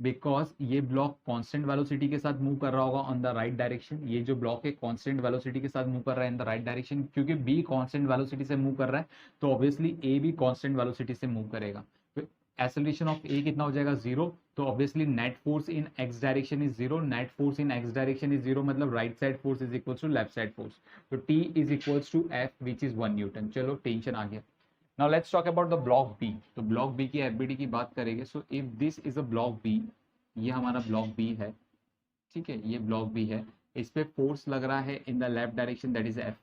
because ये ब्लॉक कांस्टेंट वेलोसिटी के साथ मूव कर रहा होगा ऑन द राइट डायरेक्शन। ये जो ब्लॉक है कांस्टेंट वेलोसिटी के साथ मूव कर रहा है इन द राइट डायरेक्शन, क्योंकि बी कांस्टेंट वेलोसिटी से मूव कर रहा है तो ऑब्वियसली ए भी कांस्टेंट वेलोसिटी से मूव करेगा। तो एक्सेलरेशन ऑफ ए कितना हो जाएगा? 0। तो obviously net force in X direction is 0। Net force in X direction is 0 मतलब right side force is equals to left side force. तो T is equals to F which is 1 newton. चलो tension आ गया। Now let's talk about the block B. तो block B की FBD की बात करेंगे। So if this is a block B, ये हमारा ब्लॉक बी है, ठीक है, ये ब्लॉक बी है, इस पे फोर्स लग रहा है in the left direction that is F,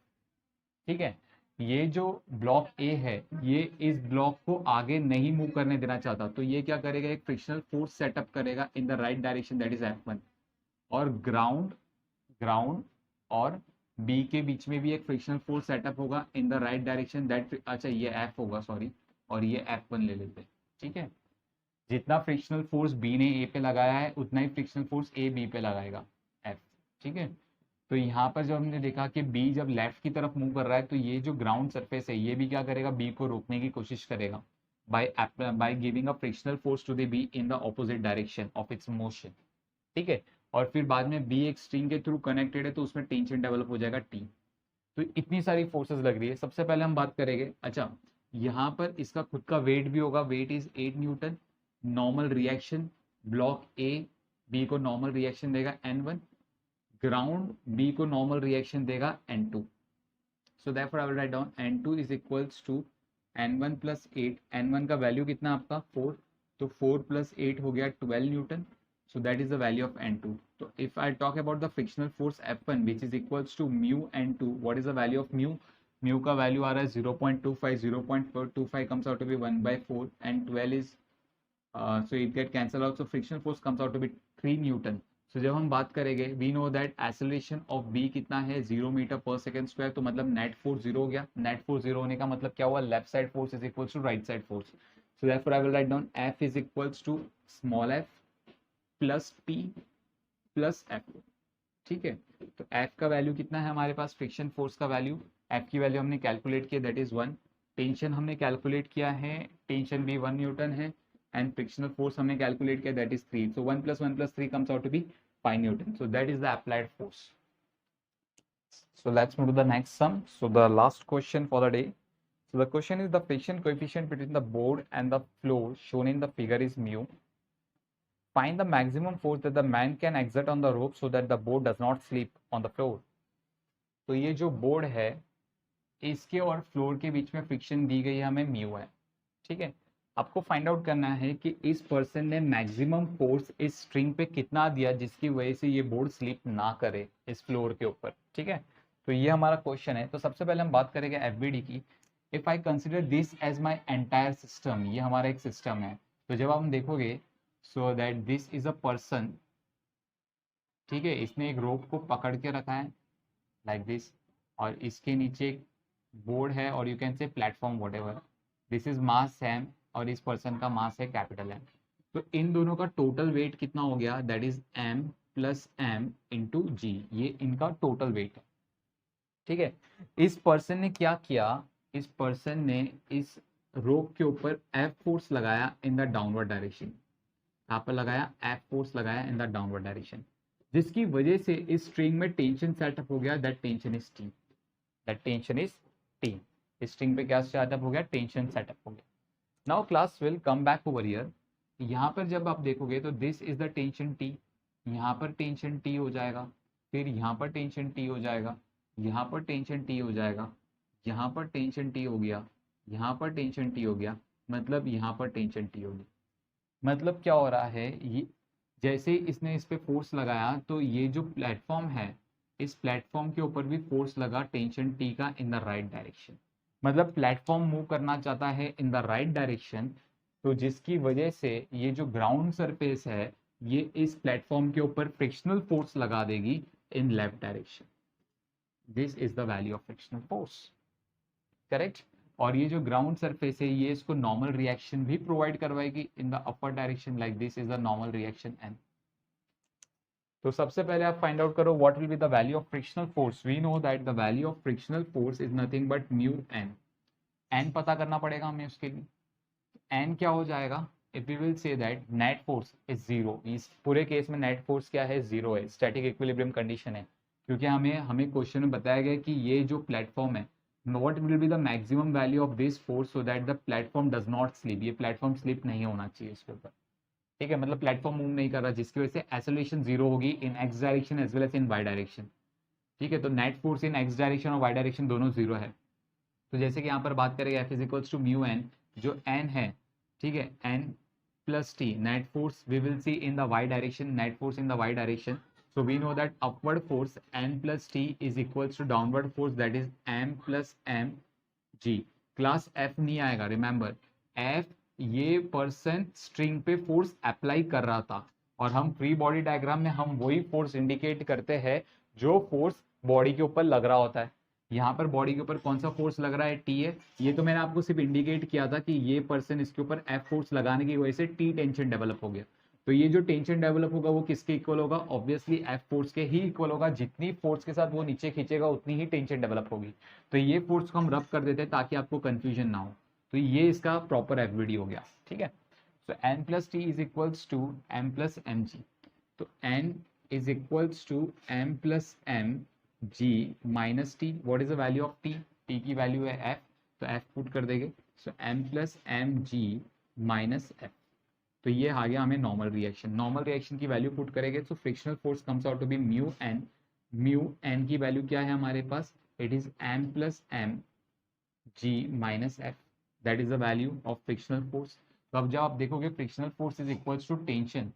ठीक है। ये जो ब्लॉक ए है ये इस ब्लॉक को आगे नहीं मूव करने देना चाहता, तो ये क्या करेगा? एक फ्रिक्शनल फोर्स सेटअप करेगा इन the right direction that is F1। और ग्राउंड ग्राउंड और बी के बीच में भी एक फ्रिक्शनल फोर्स सेटअप होगा इन द राइट डायरेक्शन दैट, अच्छा ये एफ होगा सॉरी, और ये F1 ले लेते हैं, ठीक है। जितना फ्रिक्शनल फोर्स बी ने ए पे लगाया है उतना ही फ्रिक्शनल फोर्स ए बी पे लगाएगा, एफ, ठीक है। तो यहाँ पर जब हमने देखा कि बी जब लेफ्ट की तरफ मूव कर रहा है तो ये जो ग्राउंड सरफेस है ये भी क्या करेगा? बी को रोकने की कोशिश करेगा by giving a frictional force to the B in the opposite direction of its motion, ठीक है। और फिर बाद में बी एक स्ट्रिंग के थ्रू कनेक्टेड है तो उसमें टेंशन डेवलप हो जाएगा टी। तो इतनी सारी फोर्सेस लग रही है। सबसे पहले हम बात करेंगे, अच्छा यहाँ पर इसका खुद का वेट भी होगा, weight is 8 newton. Normal reaction block A B को नॉर्मल रिएक्शन देगा N1, ग्राउंड बी को नॉर्मल रिएक्शन देगा N2। So therefore I will write down N2 is equals to N1 plus 8। N1 का वैल्यू कितना आपका? 4, तो 4 प्लस 8 हो गया 12 Newton. So that is the value of N2. So if I talk about the frictional force F1 which is equals to mu N2, what is the value of mu? Mu का value आ रहा है 0.25, 0.425 comes out to be 1/4 and 12 is so it get cancelled out, so frictional force comes out to be 3 Newton. So जब हम बात करेंगे we know that acceleration of B कितना है? 0 meter पर सेकेंड स्क्वायर, तो मतलब नेट फोर्स 0 हो गया। नेट फोर्स 0 होने का मतलब क्या हुआ? Left side force is equals to right side force. So therefore I will write down F is equals to small f plus P plus F, ठीक है। तो एफ का वैल्यू कितना है हमारे पास? फ्रिक्शन फोर्स का वैल्यू, एफ की वैल्यू हमने कैलकुलेट किया दैट इज 1। टेंशन हमने कैलकुलेट किया है, टेंशन भी 1 न्यूटन है एंड फ्रिक्शनल फोर्स हमने कैलकुलेट किया that is 3। So 1 + 1 + 3 comes out to be 5 newton. So that is the applied force. So let's move to the next sum. So the last question for the day. So the question is the friction coefficient between the board and the floor shown in the figure is mu. Find the maximum force that the man can exert on the rope so that the board does not slip on the floor. तो ये जो board है इसके और floor के बीच में friction दी गई है हमें म्यू है, ठीक है। आपको फाइंड आउट करना है कि इस पर्सन ने मैक्सिमम फोर्स इस स्ट्रिंग पे कितना दिया जिसकी वजह से ये बोर्ड स्लिप ना करे इस फ्लोर के ऊपर, ठीक है। तो ये हमारा क्वेश्चन है। तो सबसे पहले हम बात करेंगे एफबीडी की। If I consider this as my entire system, ये हमारा एक सिस्टम है। तो जब हम देखोगे so that this is a person, ठीक है, इसने एक रोप को पकड़ के रखा है लाइक दिस, और इसके नीचे एक बोर्ड है और you can say platform whatever, this is mass M और इस पर्सन का मास है कैपिटल एम। तो इन दोनों का टोटल वेट कितना हो गया, that is M plus M into G, ये इनका टोटल वेट है, ठीक है। इस पर्सन ने क्या किया, इस पर्सन ने इस रोप के ऊपर एफ फोर्स लगाया इन द डाउनवर्ड डायरेक्शन, यहाँ पर लगाया एफ फोर्स लगाया इन द डाउनवर्ड डायरेक्शन, जिसकी वजह से इस स्ट्रिंग में टेंशन सेटअप हो गया, that tension is T, that tension is T. इस स्ट्रिंग पे क्या सेटअप हो गया, टेंशन सेटअप हो गया। Now class will come back over here. यहाँ पर जब आप देखोगे तो this is the tension T, यहाँ पर टेंशन टी हो जाएगा, फिर यहाँ पर टेंशन टी हो जाएगा, यहाँ पर टेंशन टी हो जाएगा, यहाँ पर टेंशन टी हो गया, यहाँ पर टेंशन टी हो गया, मतलब यहाँ पर टेंशन टी होगी। मतलब क्या हो रहा है, ये जैसे ही इसने इस पे फोर्स लगाया तो ये जो प्लेटफॉर्म है, इस प्लेटफॉर्म के ऊपर भी फोर्स लगा टेंशन टी का इन द राइट डायरेक्शन। मतलब प्लेटफॉर्म मूव करना चाहता है इन द राइट डायरेक्शन, तो जिसकी वजह से ये जो ग्राउंड सरफेस है ये इस प्लेटफॉर्म के ऊपर फ्रिक्शनल फोर्स लगा देगी in left direction. This is the value of frictional force, correct. और ये जो ग्राउंड सरफेस है ये इसको नॉर्मल रिएक्शन भी प्रोवाइड करवाएगी in the upper direction, like this is the normal reaction N. तो सबसे पहले आप फाइंड आउट करो what will be the value of frictional force. We know that the value of frictional force is nothing but mu N. N पता करना पड़ेगा हमें उसके लिए। एन क्या हो जाएगा, if we will say that net force is zero, इस पूरे केस में नेट फोर्स क्या है, जीरो है, स्टैटिक इक्विलिब्रियम कंडीशन है। क्योंकि हमें क्वेश्चन में बताया गया कि ये जो प्लेटफॉर्म है, what will be the maximum value of this force so that the platform does not slip, ये प्लेटफॉर्म स्लिप नहीं होना चाहिए इसके ऊपर, ठीक है। मतलब प्लेटफॉर्म मूव नहीं कर रहा, जिसकी वजह से एक्सेलरेशन जीरो होगी in X direction as well as in Y direction, ठीक है। तो net force in X direction और वाई डायरेक्शन दोनों जीरो है। तो जैसे कि यहाँ पर बात करेंगे F is equals to mu N, जो एन है, ठीक है, N plus T, net force we will see in the Y direction, net force in the Y direction. So we know that upward force n plus t is equals to downward force that is m plus m g। Class f नहीं आएगा, remember f ये person string पे force apply कर रहा था, और हम free body diagram में हम वही फोर्स इंडिकेट करते हैं जो फोर्स बॉडी के ऊपर लग रहा होता है। यहाँ पर बॉडी के ऊपर कौन सा फोर्स लग रहा है, टी है। ये तो मैंने आपको सिर्फ इंडिकेट किया था कि ये पर्सन इसके ऊपर एफ फोर्स लगाने की वजह से टी टेंशन डेवलप हो गया। तो ये जो टेंशन डेवलप होगा वो किसके इक्वल होगा, ऑब्वियसली एफ फोर्स के ही इक्वल होगा। जितनी फोर्स के साथ वो नीचे खींचेगा उतनी ही टेंशन डेवलप होगी। तो ये फोर्स को हम रब कर देते हैं ताकि आपको कंफ्यूजन ना हो। तो ये इसका प्रॉपर एफबीडी हो गया, ठीक है। So N plus T is equals to M plus M G. तो N is equals to M plus M G minus T. What is the value of T, T की वैल्यू है F, तो F put कर देंगे। So M plus M G minus F, तो ये आ गया हमें नॉर्मल रिएक्शन। नॉर्मल रिएक्शन की वैल्यू पुट करेंगे तो frictional force comes out to be mu N. Mu N की वैल्यू क्या है हमारे पास, it is M plus M G minus F, that is the value of frictional force. तो अब जब आप देखोगे frictional force is equals to tension,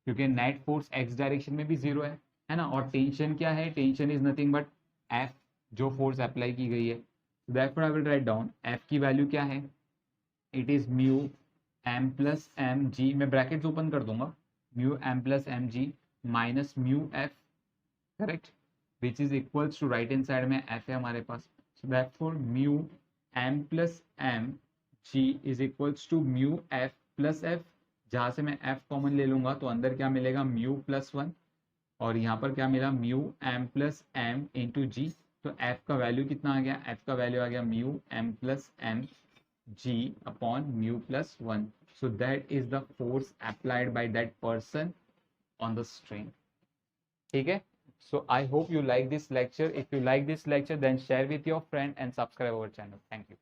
क्योंकि नेट फोर्स एक्स डायरेक्शन में भी जीरो है ना, और टेंशन क्या है, tension is nothing but F, जो फोर्स अप्लाई की गई है। Therefore I will write down F की वैल्यू क्या है, it is mu M plus M G, मैं ब्रैकेट्स ओपन कर दूंगा, mu M plus M G minus mu F, correct, which is equals to right hand side में F है हमारे पास। So therefore mu M plus M G is equals to mu F plus F. जहां से मैं F common ले लूंगा तो अंदर क्या मिलेगा, म्यू प्लस वन, और यहाँ पर क्या मिला, mu M plus M into G. तो एफ का वैल्यू कितना आ गया, एफ का वैल्यू आ गया mu M plus M g upon mu plus 1. So that is the force applied by that person on the string. ठीक है. So I hope you like this lecture. If you like this lecture, then share with your friend and subscribe our channel. Thank you.